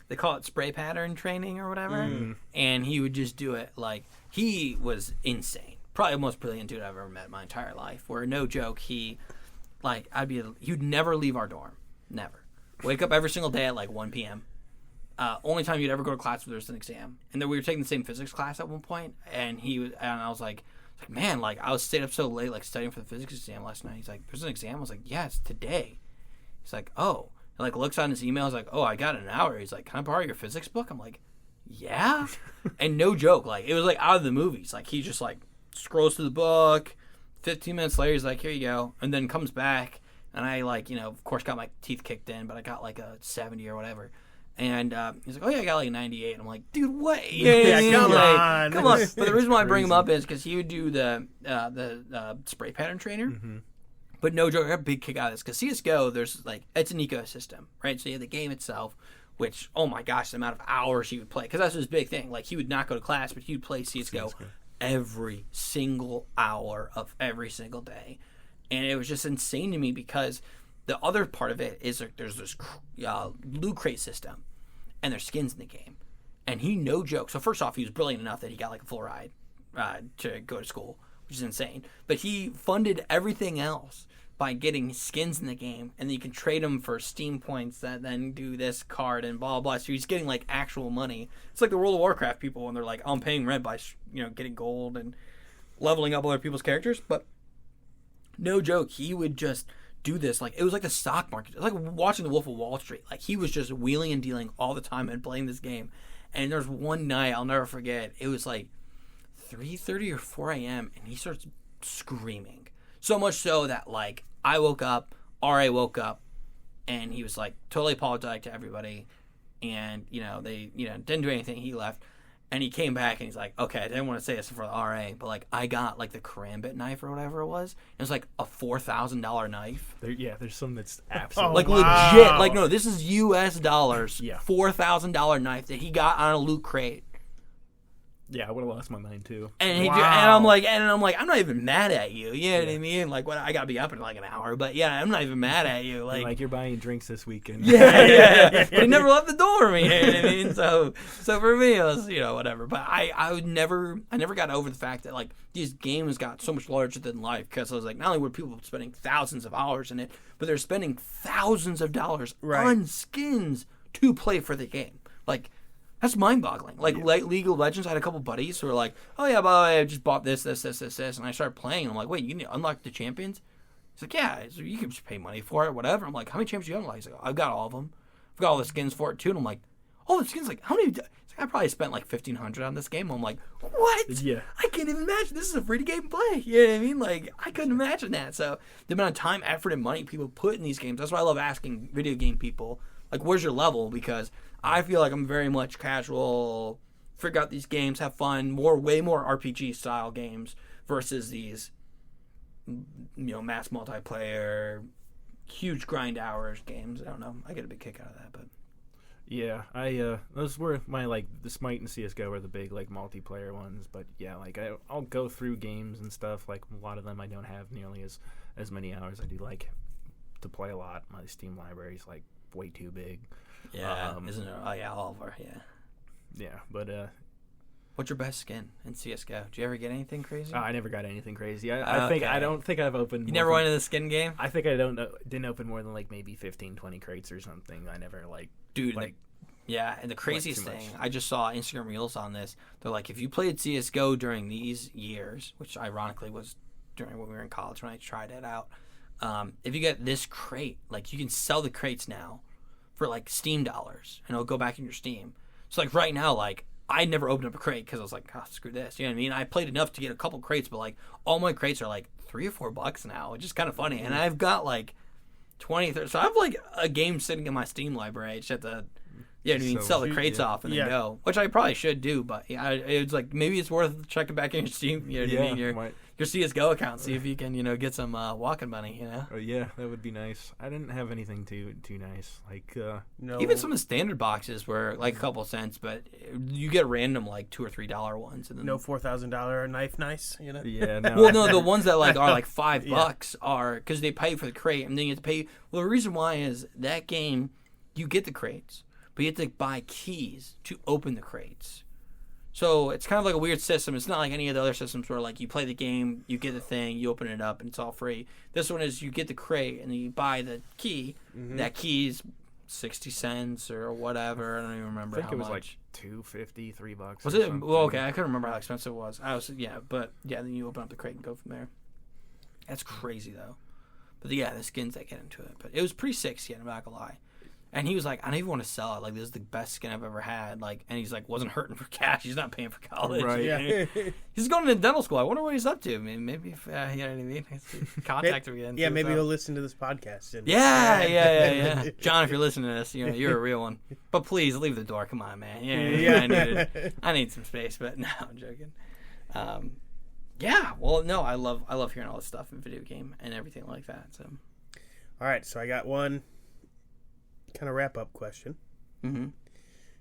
they call it spray pattern training or whatever, and he would just do it like he was insane. Probably the most brilliant dude I've ever met in my entire life. Where no joke, he would never leave our dorm, never. Wake up every single day at like 1 p.m. Only time you'd ever go to class was there was an exam, and then we were taking the same physics class at one point, and I was like, man, like I was staying up so late, like studying for the physics exam last night. He's like, there's an exam. I was like, yeah, it's today. He's like, oh, and like looks on his email. He's like, oh, I got an hour. He's like, can I borrow your physics book? I'm like, yeah, and no joke, like it was like out of the movies. Like he just like scrolls through the book. 15 minutes later, he's like, here you go, and then comes back, and I like, of course, got my teeth kicked in, but I got like a 70 or whatever. And he's like, oh, yeah, I got like a 98. I'm like, dude, what? Yeah, come like, on. Come on. But the reason why I bring him up is because he would do the spray pattern trainer. But no joke, I got a big kick out of this. Because CSGO, there's like, it's an ecosystem, right? So you have the game itself, which, oh my gosh, the amount of hours he would play. Because that's his big thing. Like, he would not go to class, but he would play CSGO every single hour of every single day. And it was just insane to me because the other part of it is like, there's this loot crate system. And there's skins in the game. And he, no joke. So first off, he was brilliant enough that he got like a full ride to go to school, which is insane. But he funded everything else by getting skins in the game. And then you can trade them for Steam points that then do this card and blah, blah. So he's getting like actual money. It's like the World of Warcraft people when they're like, I'm paying rent by, getting gold and leveling up other people's characters. But no joke, he would just do this. Like, it was like the stock market. It was like watching the Wolf of Wall Street. Like, he was just wheeling and dealing all the time and playing this game. And there's one night I'll never forget. It was like 3:30 or 4 a.m. and he starts screaming. So much so that, like, I woke up, RA woke up, and he was like totally apologetic to everybody. And, they, didn't do anything. He left. And he came back and he's like, okay, I didn't want to say this for the RA, but like I got like the karambit knife or whatever it was. It was like a $4,000 knife. There's some that's absolutely like legit. Like, no, this is US dollars. Yeah. $4,000 knife that he got on a loot crate. Yeah, I would have lost my mind too. And I'm like, I'm not even mad at you. You know what I mean? Like, I gotta be up in like an hour, but yeah, I'm not even mad at you. Like you're buying drinks this weekend. Yeah. But he never left the door. You know what I mean? So for me, it was whatever. But I never got over the fact that like these games got so much larger than life because I was like, not only were people spending thousands of hours in it, but they're spending thousands of dollars on skins to play for the game. Like, that's mind-boggling. Like League of Legends, I had a couple buddies who were like, oh, yeah, by the way, I just bought this. And I started playing, and I'm like, wait, you need to unlock the champions? He's like, yeah, so you can just pay money for it, whatever. I'm like, how many champions do you unlock? He's like, I've got all of them. I've got all the skins for it, too. And I'm like, oh, the skins, like, how many? He's like, I probably spent like $1,500 on this game. I'm like, what? Yeah. I can't even imagine. This is a free-to-game play. You know what I mean? Like, I couldn't imagine that. So the amount of time, effort, and money people put in these games, that's why I love asking video game people, like, where's your level? Because I feel like I'm very much casual, figure out these games, have fun, way more RPG style games versus these, mass multiplayer, huge grind hours games. I don't know. I get a big kick out of that, but yeah, those were my the Smite and CS:GO were the big multiplayer ones. But yeah, I'll go through games and stuff. Like a lot of them, I don't have nearly as many hours. I do like to play a lot. My Steam library's way too big. Yeah, isn't it? Oh yeah, all over. Yeah. Yeah, but what's your best skin in CS:GO? Did you ever get anything crazy? I never got anything crazy. I don't think I've opened. You never went into the skin game? I think I didn't open more than maybe 15, 20 crates or something. I never Dude. Yeah, and the craziest thing, I just saw Instagram Reels on this. They're like, if you played CS:GO during these years, which ironically was during when we were in college when I tried it out, if you get this crate, you can sell the crates now for Steam dollars, and it'll go back in your Steam. So right now, I never opened up a crate because I was like, screw this. You know what I mean? I played enough to get a couple crates, but all my crates are $3 or $4 now, which is kind of funny. And I've got 20, 30. So I have a game sitting in my Steam library. I just have to, sell the crates off and then go, which I probably should do. But yeah, it's maybe it's worth checking back in your Steam. You know what I mean? Your CS:GO account, see if you can, get some walking money. Oh yeah, that would be nice. I didn't have anything too nice. No. Even some of the standard boxes were a couple cents, but you get random $2 or $3 ones. And then, no $4,000 knife, nice. Yeah. No. Well, no, the ones that are $5 are because they pay for the crate, and then you have to pay. Well, the reason why is that game, you get the crates, but you have to buy keys to open the crates. So it's kind of like a weird system. It's not like any of the other systems where you play the game, you get the thing, you open it up, and it's all free. This one is you get the crate and then you buy the key. Mm-hmm. That key's 60 cents or whatever. I don't even remember how much. I think it was $2.50, $3. Was it? Well, okay, I couldn't remember how expensive it was. Then you open up the crate and go from there. That's crazy though. But yeah, the skins that get into it. But it was pretty sick skin, I'm not gonna lie. And he was like, I don't even want to sell it. Like, this is the best skin I've ever had. Like, and he's like, wasn't hurting for cash. He's not paying for college. Right. Yeah. He's going to dental school. I wonder what he's up to. I mean, maybe if, you know what I mean? Contact him again. Yeah, see maybe what's he'll up. listen to this podcast. And, Yeah. John, if you're listening to this, you know, you're a real one. But please leave the door. Come on, man. Yeah. I need some space, but no, I'm joking. Yeah. Well, no, I love hearing all this stuff in video game and everything like that. So. All right, so I got one kind of wrap-up question. Mm-hmm.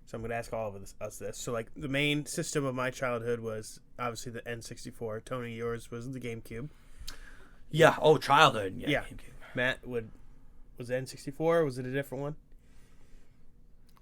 So I'm going to ask all of us this. So, like, the main system of my childhood was obviously the N64. Tony, yours was the GameCube. Yeah. Oh, childhood. Yeah. Matt, was it N64? Was it a different one?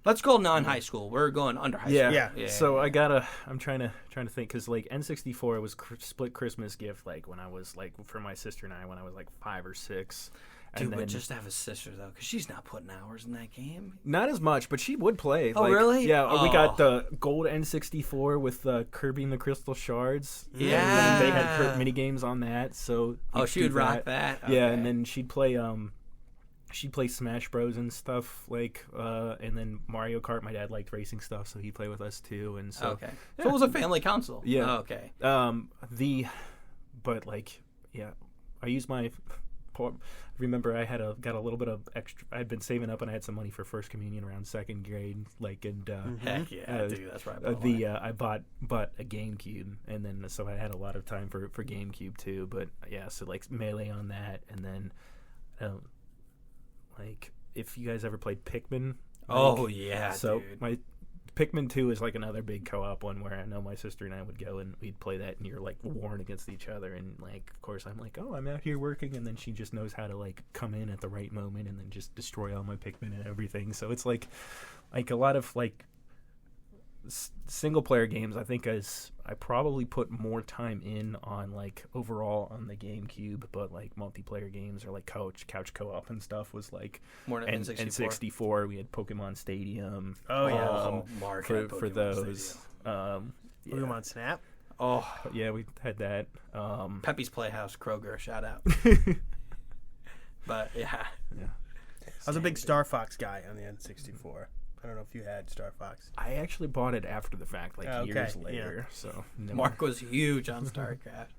Let's go non-high school. We're going under high Yeah. school. Yeah. So I'm trying to think because like N64 was split Christmas gift like when I was like for my sister and I when I was like 5 or 6. Dude, And but then, just to have a sister though, because she's not putting hours in that game. not as much, but she would play. Oh, like, really? Yeah, we got Oh. the gold N64 with Kirby and the Crystal Shards. Yeah. And they had mini games on that. So Oh, we'd she do would rock that. Yeah, Okay. and then she'd play Smash Bros and stuff like, and then Mario Kart. My dad liked racing stuff, so he'd play with us too. And so Okay. So it was a family console. Yeah. Oh, okay. But like, yeah, I used my. Remember, I got a little bit of extra. I had been saving up, and I had some money for first communion around 2nd grade. Like, and Heck yeah, dude, that's right. I bought a GameCube, and then so I had a lot of time for GameCube too. But yeah, so like Melee on that, and then like if you guys ever played Pikmin. Oh yeah, So dude. my Pikmin 2 is like another big co-op one where I know my sister and I would go and we'd play that, and you're like warring against each other, and like of course I'm like, oh, I'm out here working, and then she just knows how to like come in at the right moment and then just destroy all my Pikmin and everything. So it's like a lot of like single player games. I think I probably put more time in on like overall on the GameCube, but like multiplayer games or like couch co-op and stuff was like More than N64. We had Pokemon Stadium. Oh, yeah. Mark for had Pokemon those. Stadium. Yeah. Pokemon Snap? Oh, Yeah, we had that. Pepe's Playhouse, Kroger, shout out. But yeah. I was a big Star Fox guy on the N64. I don't know if you had Star Fox. I actually bought it after the fact, like Okay, years yeah. later. So no. Mark was huge on StarCraft.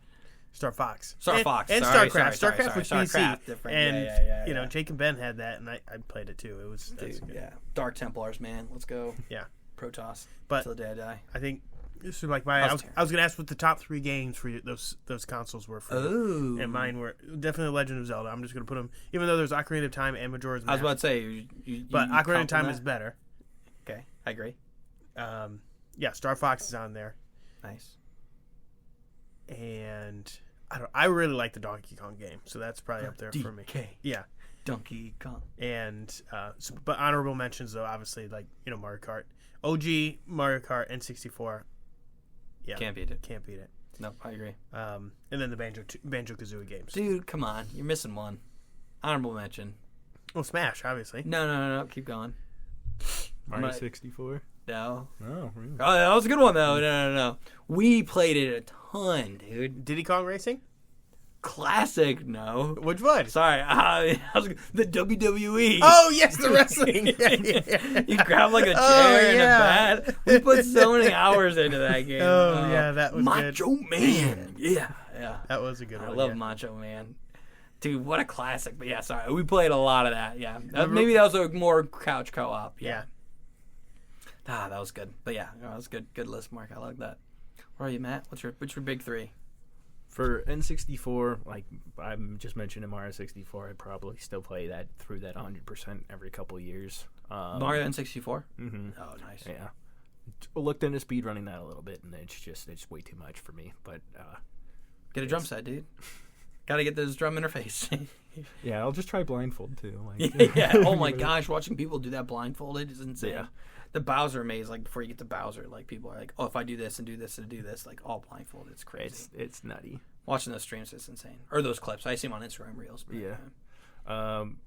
Star Fox. Star Fox. And Sorry, StarCraft. sorry, StarCraft was PC. StarCraft, different. And, Yeah, you know, Jake and Ben had that, and I played it too. It was that's Dude, good. yeah. Dark Templars, man. Let's go. Yeah. Protoss. But- till the day I die. I think this is like my. I was going to ask what the top 3 games for you, those consoles were for you. Ooh. And mine were definitely Legend of Zelda. I'm just going to put them, even though there's Ocarina of Time and Majora's Mask. I was about to say, you but Ocarina of count Time that? is better. Okay, I agree. Yeah, Star Fox is on there, Nice. and I really like the Donkey Kong game, so that's probably up there for me. DK. Yeah, Donkey Kong. and but honorable mentions though, obviously like Mario Kart, OG Mario Kart, N64. Yeah, Can't beat it. Can't beat it. No, I agree. And then the Banjo Kazooie games. Dude, come on. You're missing one. Honorable mention. Well, Smash, obviously. No. Keep going. Mario My- 64. No. Oh, really? Oh, that was a good one, though. No. We played it a ton, dude. Diddy Kong Racing. Classic, no. Which one? Sorry, the WWE. Oh yes, the wrestling. Yeah. You grab like a chair Oh, and yeah. a bat. We put so many hours into that game. Oh, yeah, that was Macho Man. Yeah. That was a good I one. love yeah. Macho Man. Dude, what a classic. But yeah, sorry. We played a lot of that. Yeah. Maybe that was a more couch co-op. Yeah. That was good. But yeah, that was good. Good list, Mark. I like that. Where are you, Matt? What's your big 3? For N64, like I'm just mentioning Mario 64, I'd probably still play that through that 100% every couple years. Mario N64? Mm-hmm. Oh, nice. Yeah. Looked into speedrunning that a little bit, and it's way too much for me. But Get a drum set, dude. Got to get this drum interface. yeah, I'll just try blindfold too. Like, Yeah. Oh my gosh, watching people do that blindfolded is insane. Yeah. The Bowser maze, like before you get to Bowser, like people are like, "Oh, if I do this and do this and do this, like all blindfolded, it's crazy." it's nutty. Watching those streams is insane, or those clips. I see them on Instagram Reels. But, Yeah.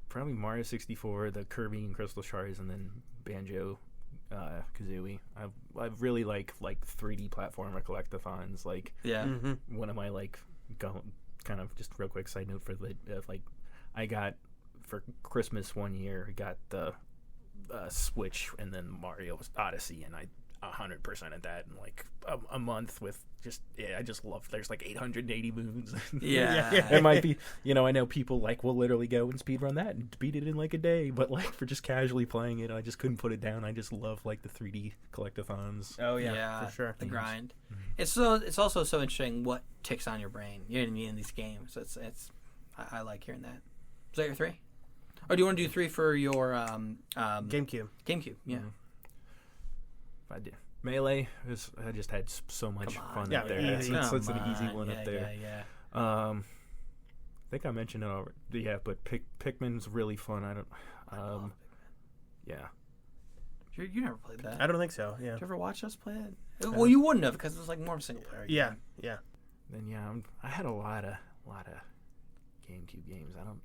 Probably Mario 64, the Kirby and Crystal Shards, and then Banjo Kazooie. I've really like 3D platformer collectathons. Like Yeah. one of my kind of just real quick side note for I got for Christmas one year, I got the Switch, and then Mario Odyssey, and I 100% at that in like a month with I just love. There's like 880 moons. Yeah. It might be, I know people like will literally go and speedrun that and beat it in like a day, but like for just casually playing it, I just couldn't put it down. I just love like the 3D collectathons. Oh yeah, for sure. The grind. Mm-hmm. It's also so interesting what ticks on your brain. You know what I mean in these games. I like hearing that. Is that your 3? Or do you want to do 3 for your GameCube? GameCube, yeah. Mm-hmm. If I do Melee, I just had so much fun up there. Easy. It's an easy one up there. Yeah. I think I mentioned it already. Yeah, but Pikmin's really fun. I don't. Yeah. You never played that. I don't think so. Yeah. Did you ever watch us play it? Well, you wouldn't have because it was like more of a single player game. Yeah. Then I had a lot of GameCube games. I don't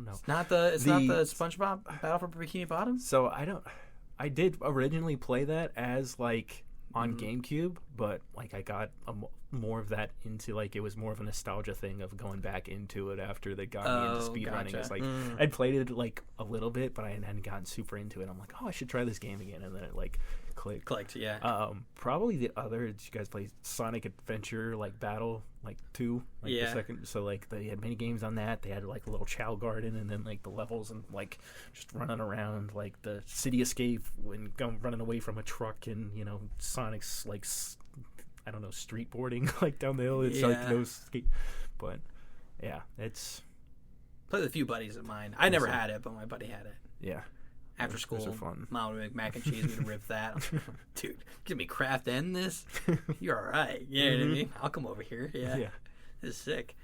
know. It's not the SpongeBob Battle for Bikini Bottom. So I did originally play that as like on GameCube, but like I got more of that into like it was more of a nostalgia thing of going back into it after they got me into speedrunning. It's like I'd played it like a little bit, but I hadn't gotten super into it. I'm like, I should try this game again, and then it like clicked. Yeah. Probably the other. Did you guys play Sonic Adventure like Battle like 2? Like the second. So like they had mini games on that. They had like a little Chow Garden, and then like the levels and like just running around like the city escape when running away from a truck, and Sonic's like I don't know, street boarding like down the hill. It's like no skate, but yeah, it's played with a few buddies of mine. I never had it, but my buddy had it. Yeah. After school, those are fun. Mom would make mac and cheese. We'd rip that. Dude, give me Kraft and this. You're all right. You know what I mean? I'll come over here. Yeah. This is sick.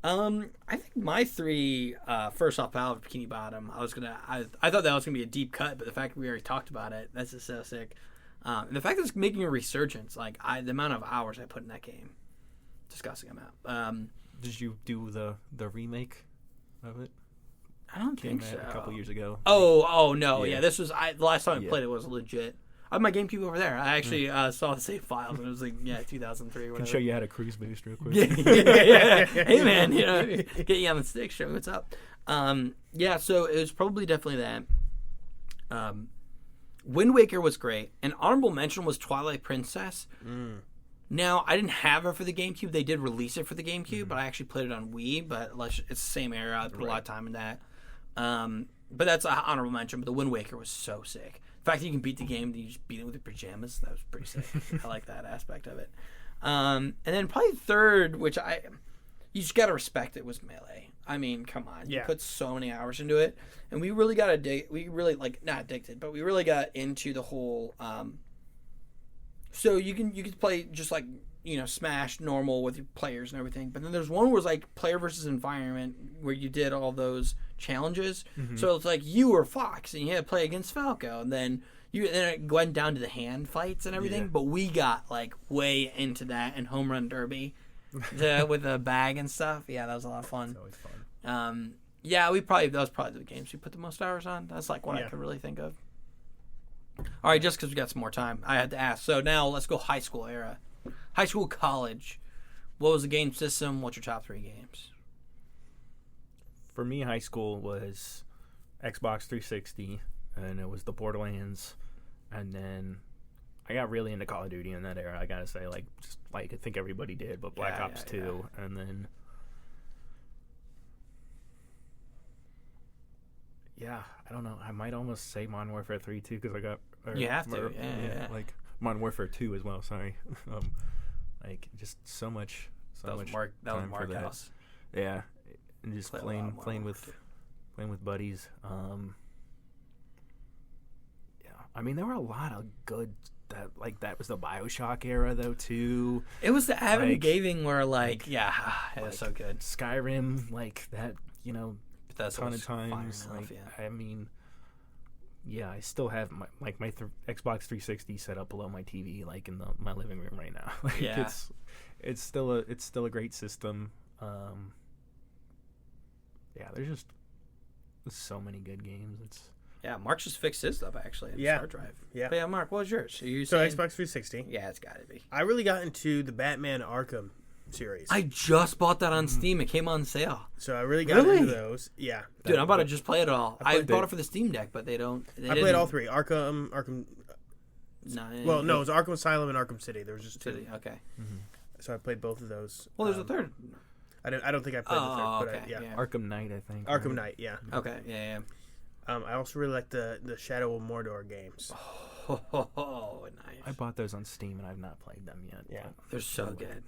I think my 3, first off, Battle of Bikini Bottom. I thought that was gonna be a deep cut, but the fact that we already talked about it, that's just so sick. And the fact that it's making a resurgence, like the amount of hours I put in that game, disgusting amount. Did you do the remake of it? I don't think so. A couple years ago. Oh no, yeah. This was the last time I played it was legit. I have my GameCube over there. I actually saw the save files, and it was like 2003 or whatever. I can show you how to cruise boost real quick. yeah. Hey man, get you on the stick. Show me what's up. So it was probably definitely that. Wind Waker was great. An honorable mention was Twilight Princess. Now, I didn't have her for the GameCube. They did release it for the GameCube, but I actually played it on Wii. But it's the same era. I put a lot of time in that. But that's an honorable mention. But the Wind Waker was so sick. The fact that you can beat the game, that you just beat it with your pajamas, that was pretty sick. I like that aspect of it. And then probably third, which you just got to respect it, was Melee. I mean, come on. You put so many hours into it. And we really got not addicted, but we really got into the whole... So you can play just like Smash normal with your players and everything, but then there's one where it's like player versus environment where you did all those challenges. So it's like you were Fox and you had to play against Falco, and then it went down to the hand fights and everything. But we got like way into that and home run derby with the bag and stuff. Yeah, that was a lot of fun. It's always fun. That was probably the games we put the most hours on. That's like what I could really think of. All right, just because we got some more time, I had to ask. So now let's go high school era. High school, college. What was the game system? What's your top 3 games? For me, high school was Xbox 360, and it was the Borderlands. And then I got really into Call of Duty in that era, I gotta say. Like I think everybody did, but Black Ops 2. And then... I don't know. I might almost say Modern Warfare 3 too, because I got... You have to, yeah. Like Modern Warfare 2 as well, sorry. Like, just so much that was time Mark for that. House. Yeah, and just playing with buddies. I mean, there were a lot of good... That was the BioShock era, though, too. It was the Avenue Gaming where, it was so good. Skyrim, like, that, That's ton of times. I mean, I still have my Xbox 360 set up below my TV, like in my living room right now. It's still a great system. There's so many good games. Mark just fixed his stuff actually. Hard drive. Yeah. But Mark, what was yours? So Xbox 360. Yeah, it's got to be. I really got into the Batman Arkham series. I just bought that on Steam. It came on sale. So I really got into those. Yeah. Dude, I'm about to just play it all. I played bought it. it for the Steam Deck, but they played all three. Arkham. Well, no, it was Arkham Asylum and Arkham City. There was just two. City. Okay. So I played both of those. Well, there's a third. I don't think I played the third, but okay. yeah. Arkham Knight, I think. Arkham Knight, yeah. Okay. Yeah. I also really like the Shadow of Mordor games. Oh, nice. I bought those on Steam and I've not played them yet. Yeah. They're so good.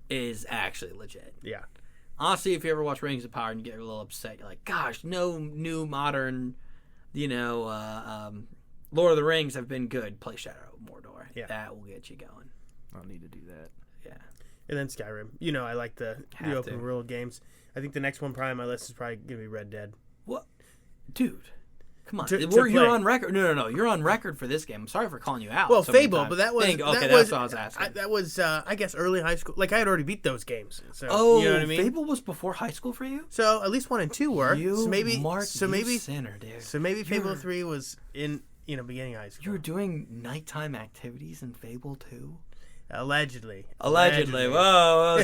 It is actually legit. Yeah. Honestly, if you ever watch Rings of Power and you get a little upset, you're like, gosh, no new modern, Lord of the Rings have been good. Play Shadow of Mordor. Yeah. That will get you going. I'll need to do that. Yeah. And then Skyrim. I like the open world games. I think the next one probably on my list is probably going to be Red Dead. What? Dude. Come on. To You're play. on record. No. You're on record for this game. I'm sorry for calling you out. Well, so many Fable, times. but that was... Okay, that that's was, what I was asking. that was, I guess, early high school. Like, I had already beat those games. So, Oh, you know what I mean? Fable was before high school for you? So, at least 1 and 2 were. You, so maybe, Mark, so you maybe, sinner, dude. So maybe Fable You're- 3 was in, beginning of high school. You were doing nighttime activities in Fable 2? Allegedly. Whoa,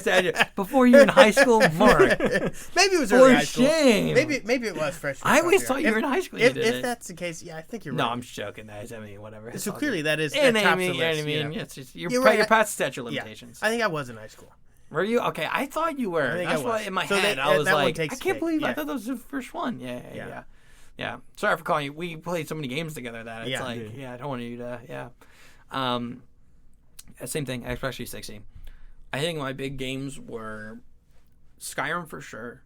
before you were in high school, Mark. Maybe it was For early high school. shame. Maybe it was freshman. I always sophomore thought you were year. in high school. When If you did it. that's the case, yeah, I think you're No, right. I'm just joking, guys. I mean, whatever. It's So all clearly good. that is And that I tops mean, the list. yeah, it's just you're You're right. past statute of Yeah. limitations. I think I was in high school. Were you? Okay, I thought you were. think That's I why was. in my So head that- I was that one like, takes I the can't cake. believe I Yeah. thought that was the first one. Yeah. Sorry for calling you. We played so many games together that it's I don't want you to. Same thing. Especially 16. I think my big games were Skyrim for sure.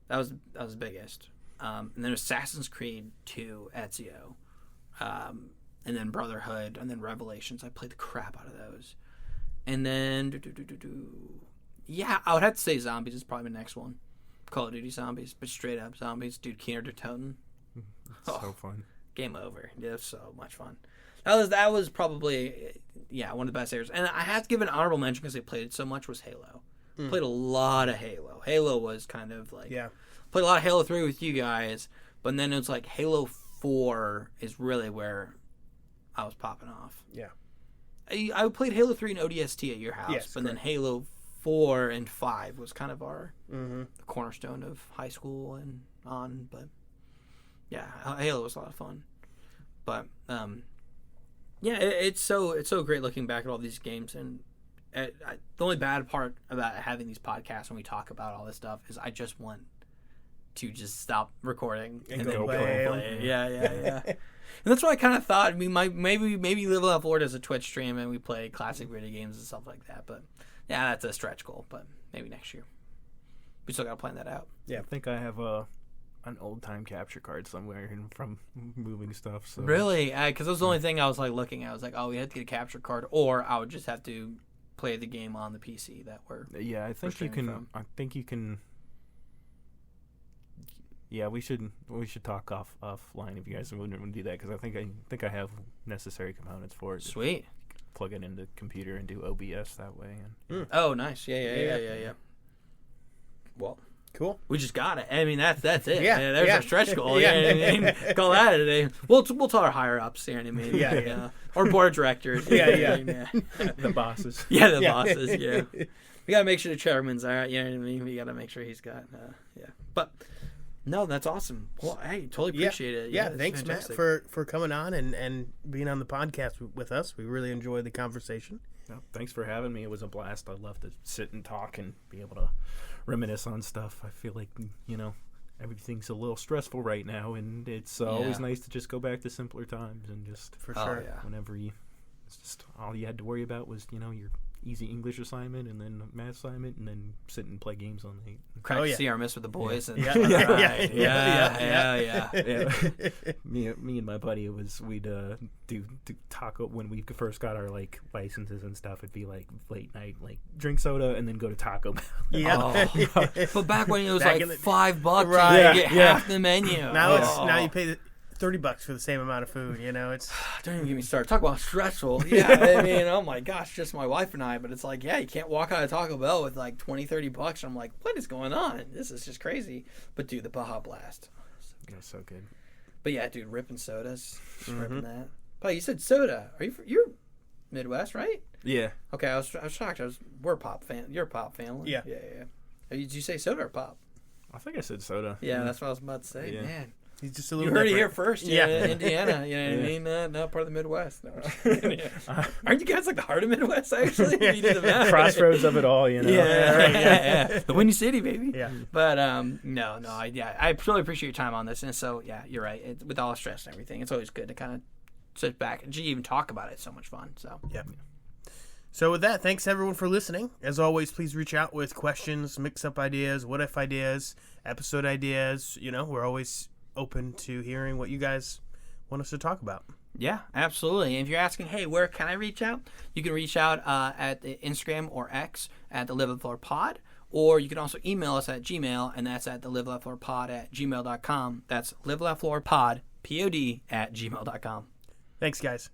That was the biggest. And then Assassin's Creed 2, Ezio. And then Brotherhood, and then Revelations. I played the crap out of those. And then, I would have to say Zombies is probably the next one. Call of Duty Zombies, but straight up Zombies. Dude, Keener der Toten. So fun. Game over. It was so much fun. That was probably, one of the best areas. And I have to give an honorable mention because I played it so much was Halo. Played a lot of Halo. Halo was kind of like... Yeah. Played a lot of Halo 3 with you guys, but then it's like Halo 4 is really where I was popping off. Yeah. I played Halo 3 and ODST at your house, Yes, but then correct. Halo 4 and 5 was kind of our Mm-hmm. the cornerstone of high school and on. But yeah, Halo was a lot of fun. But it's so great looking back at all these games. And the only bad part about having these podcasts when we talk about all this stuff is I just want to just stop recording And then go go play 'em. play. Yeah. And that's what I kind of thought. We might maybe Live Left Florida as a Twitch stream and we play classic video games and stuff like that. But yeah, that's a stretch goal. But maybe next year. We still got to plan that out. Yeah, I think I have an old time capture card somewhere from moving stuff. So Really? Because that was the only thing I was like looking at. I was like, oh, we had to get a capture card, or I would just have to play the game on the PC that we're. Yeah, I think you streaming can. from. I think you can. Yeah, we should talk offline if you guys want to do that because I think I have necessary components for it. Sweet. Plug it into the computer and do OBS that way. And Oh, nice. Yeah. Well, Cool. we just got it. I mean, that's it. Yeah, There's yeah. our stretch goal. Yeah. You know what I mean? Call that a day. We'll tell our higher ups. You know what I mean? Yeah. Or board of directors. Yeah. the bosses. Yeah, the bosses. Yeah. We gotta make sure the chairman's all right. You know what I mean? We gotta make sure he's got. But no, that's awesome. Well, hey, totally appreciate it. Yeah, it's thanks, fantastic. Matt, for coming on and being on the podcast with us. We really enjoyed the conversation. No, thanks for having me. It was a blast. I love to sit and talk and be able to reminisce on stuff. I feel like, everything's a little stressful right now, and it's always nice to just go back to simpler times and just For Oh, sure. yeah. whenever it's just all you had to worry about was, your easy English assignment and then a math assignment and then sit and play games all night. Crack Oh, yeah. CRMS with the boys. And, Yeah. Right. Yeah. Yeah. me and my buddy we'd do taco when we first got our licenses and stuff. It'd be late night, drink soda and then go to Taco Bell. Yeah. Oh. But back when it was Back like in the- $5 Right. and you get half the menu. Now you pay $30 for the same amount of food. It's Don't even get me started. Talk about stressful. Yeah, I mean, oh my gosh, just my wife and I. But it's like, you can't walk out of Taco Bell with like $20-$30. I'm like, what is going on? This is just crazy. But dude, the Baja Blast. Yeah, so good. But yeah, dude, ripping sodas, just ripping that. But you said soda. Are you're Midwest, right? Yeah. Okay, I was shocked. We're a pop fan. You're a pop family. Yeah. Yeah. Did you say soda or pop? I think I said soda. Yeah, that's what I was about to say. Yeah. Man, He's just a you little heard it here different. first. Yeah. Indiana. You know what I mean? Not part of the Midwest. No, aren't you guys like the heart of Midwest? Actually, you do the math. Crossroads of it all, you know. Yeah. The Windy City, baby. Yeah. But no, I really appreciate your time on this, and so yeah, you're right. With all the stress and everything, it's always good to kind of sit back and even talk about it. It's so much fun. So Yeah. So with that, thanks everyone for listening. As always, please reach out with questions, mix-up ideas, what-if ideas, episode ideas. You know, we're always open to hearing what you guys want us to talk about. yeah, absolutely. And if you're asking, hey, where can I reach out? You can reach out at the Instagram or X at the Live Let Floor Pod, or you can also email us at Gmail, and that's at the Live Let Floor Pod at gmail.com. That's Live Let Floor Pod, POD, at gmail.com. Thanks, guys.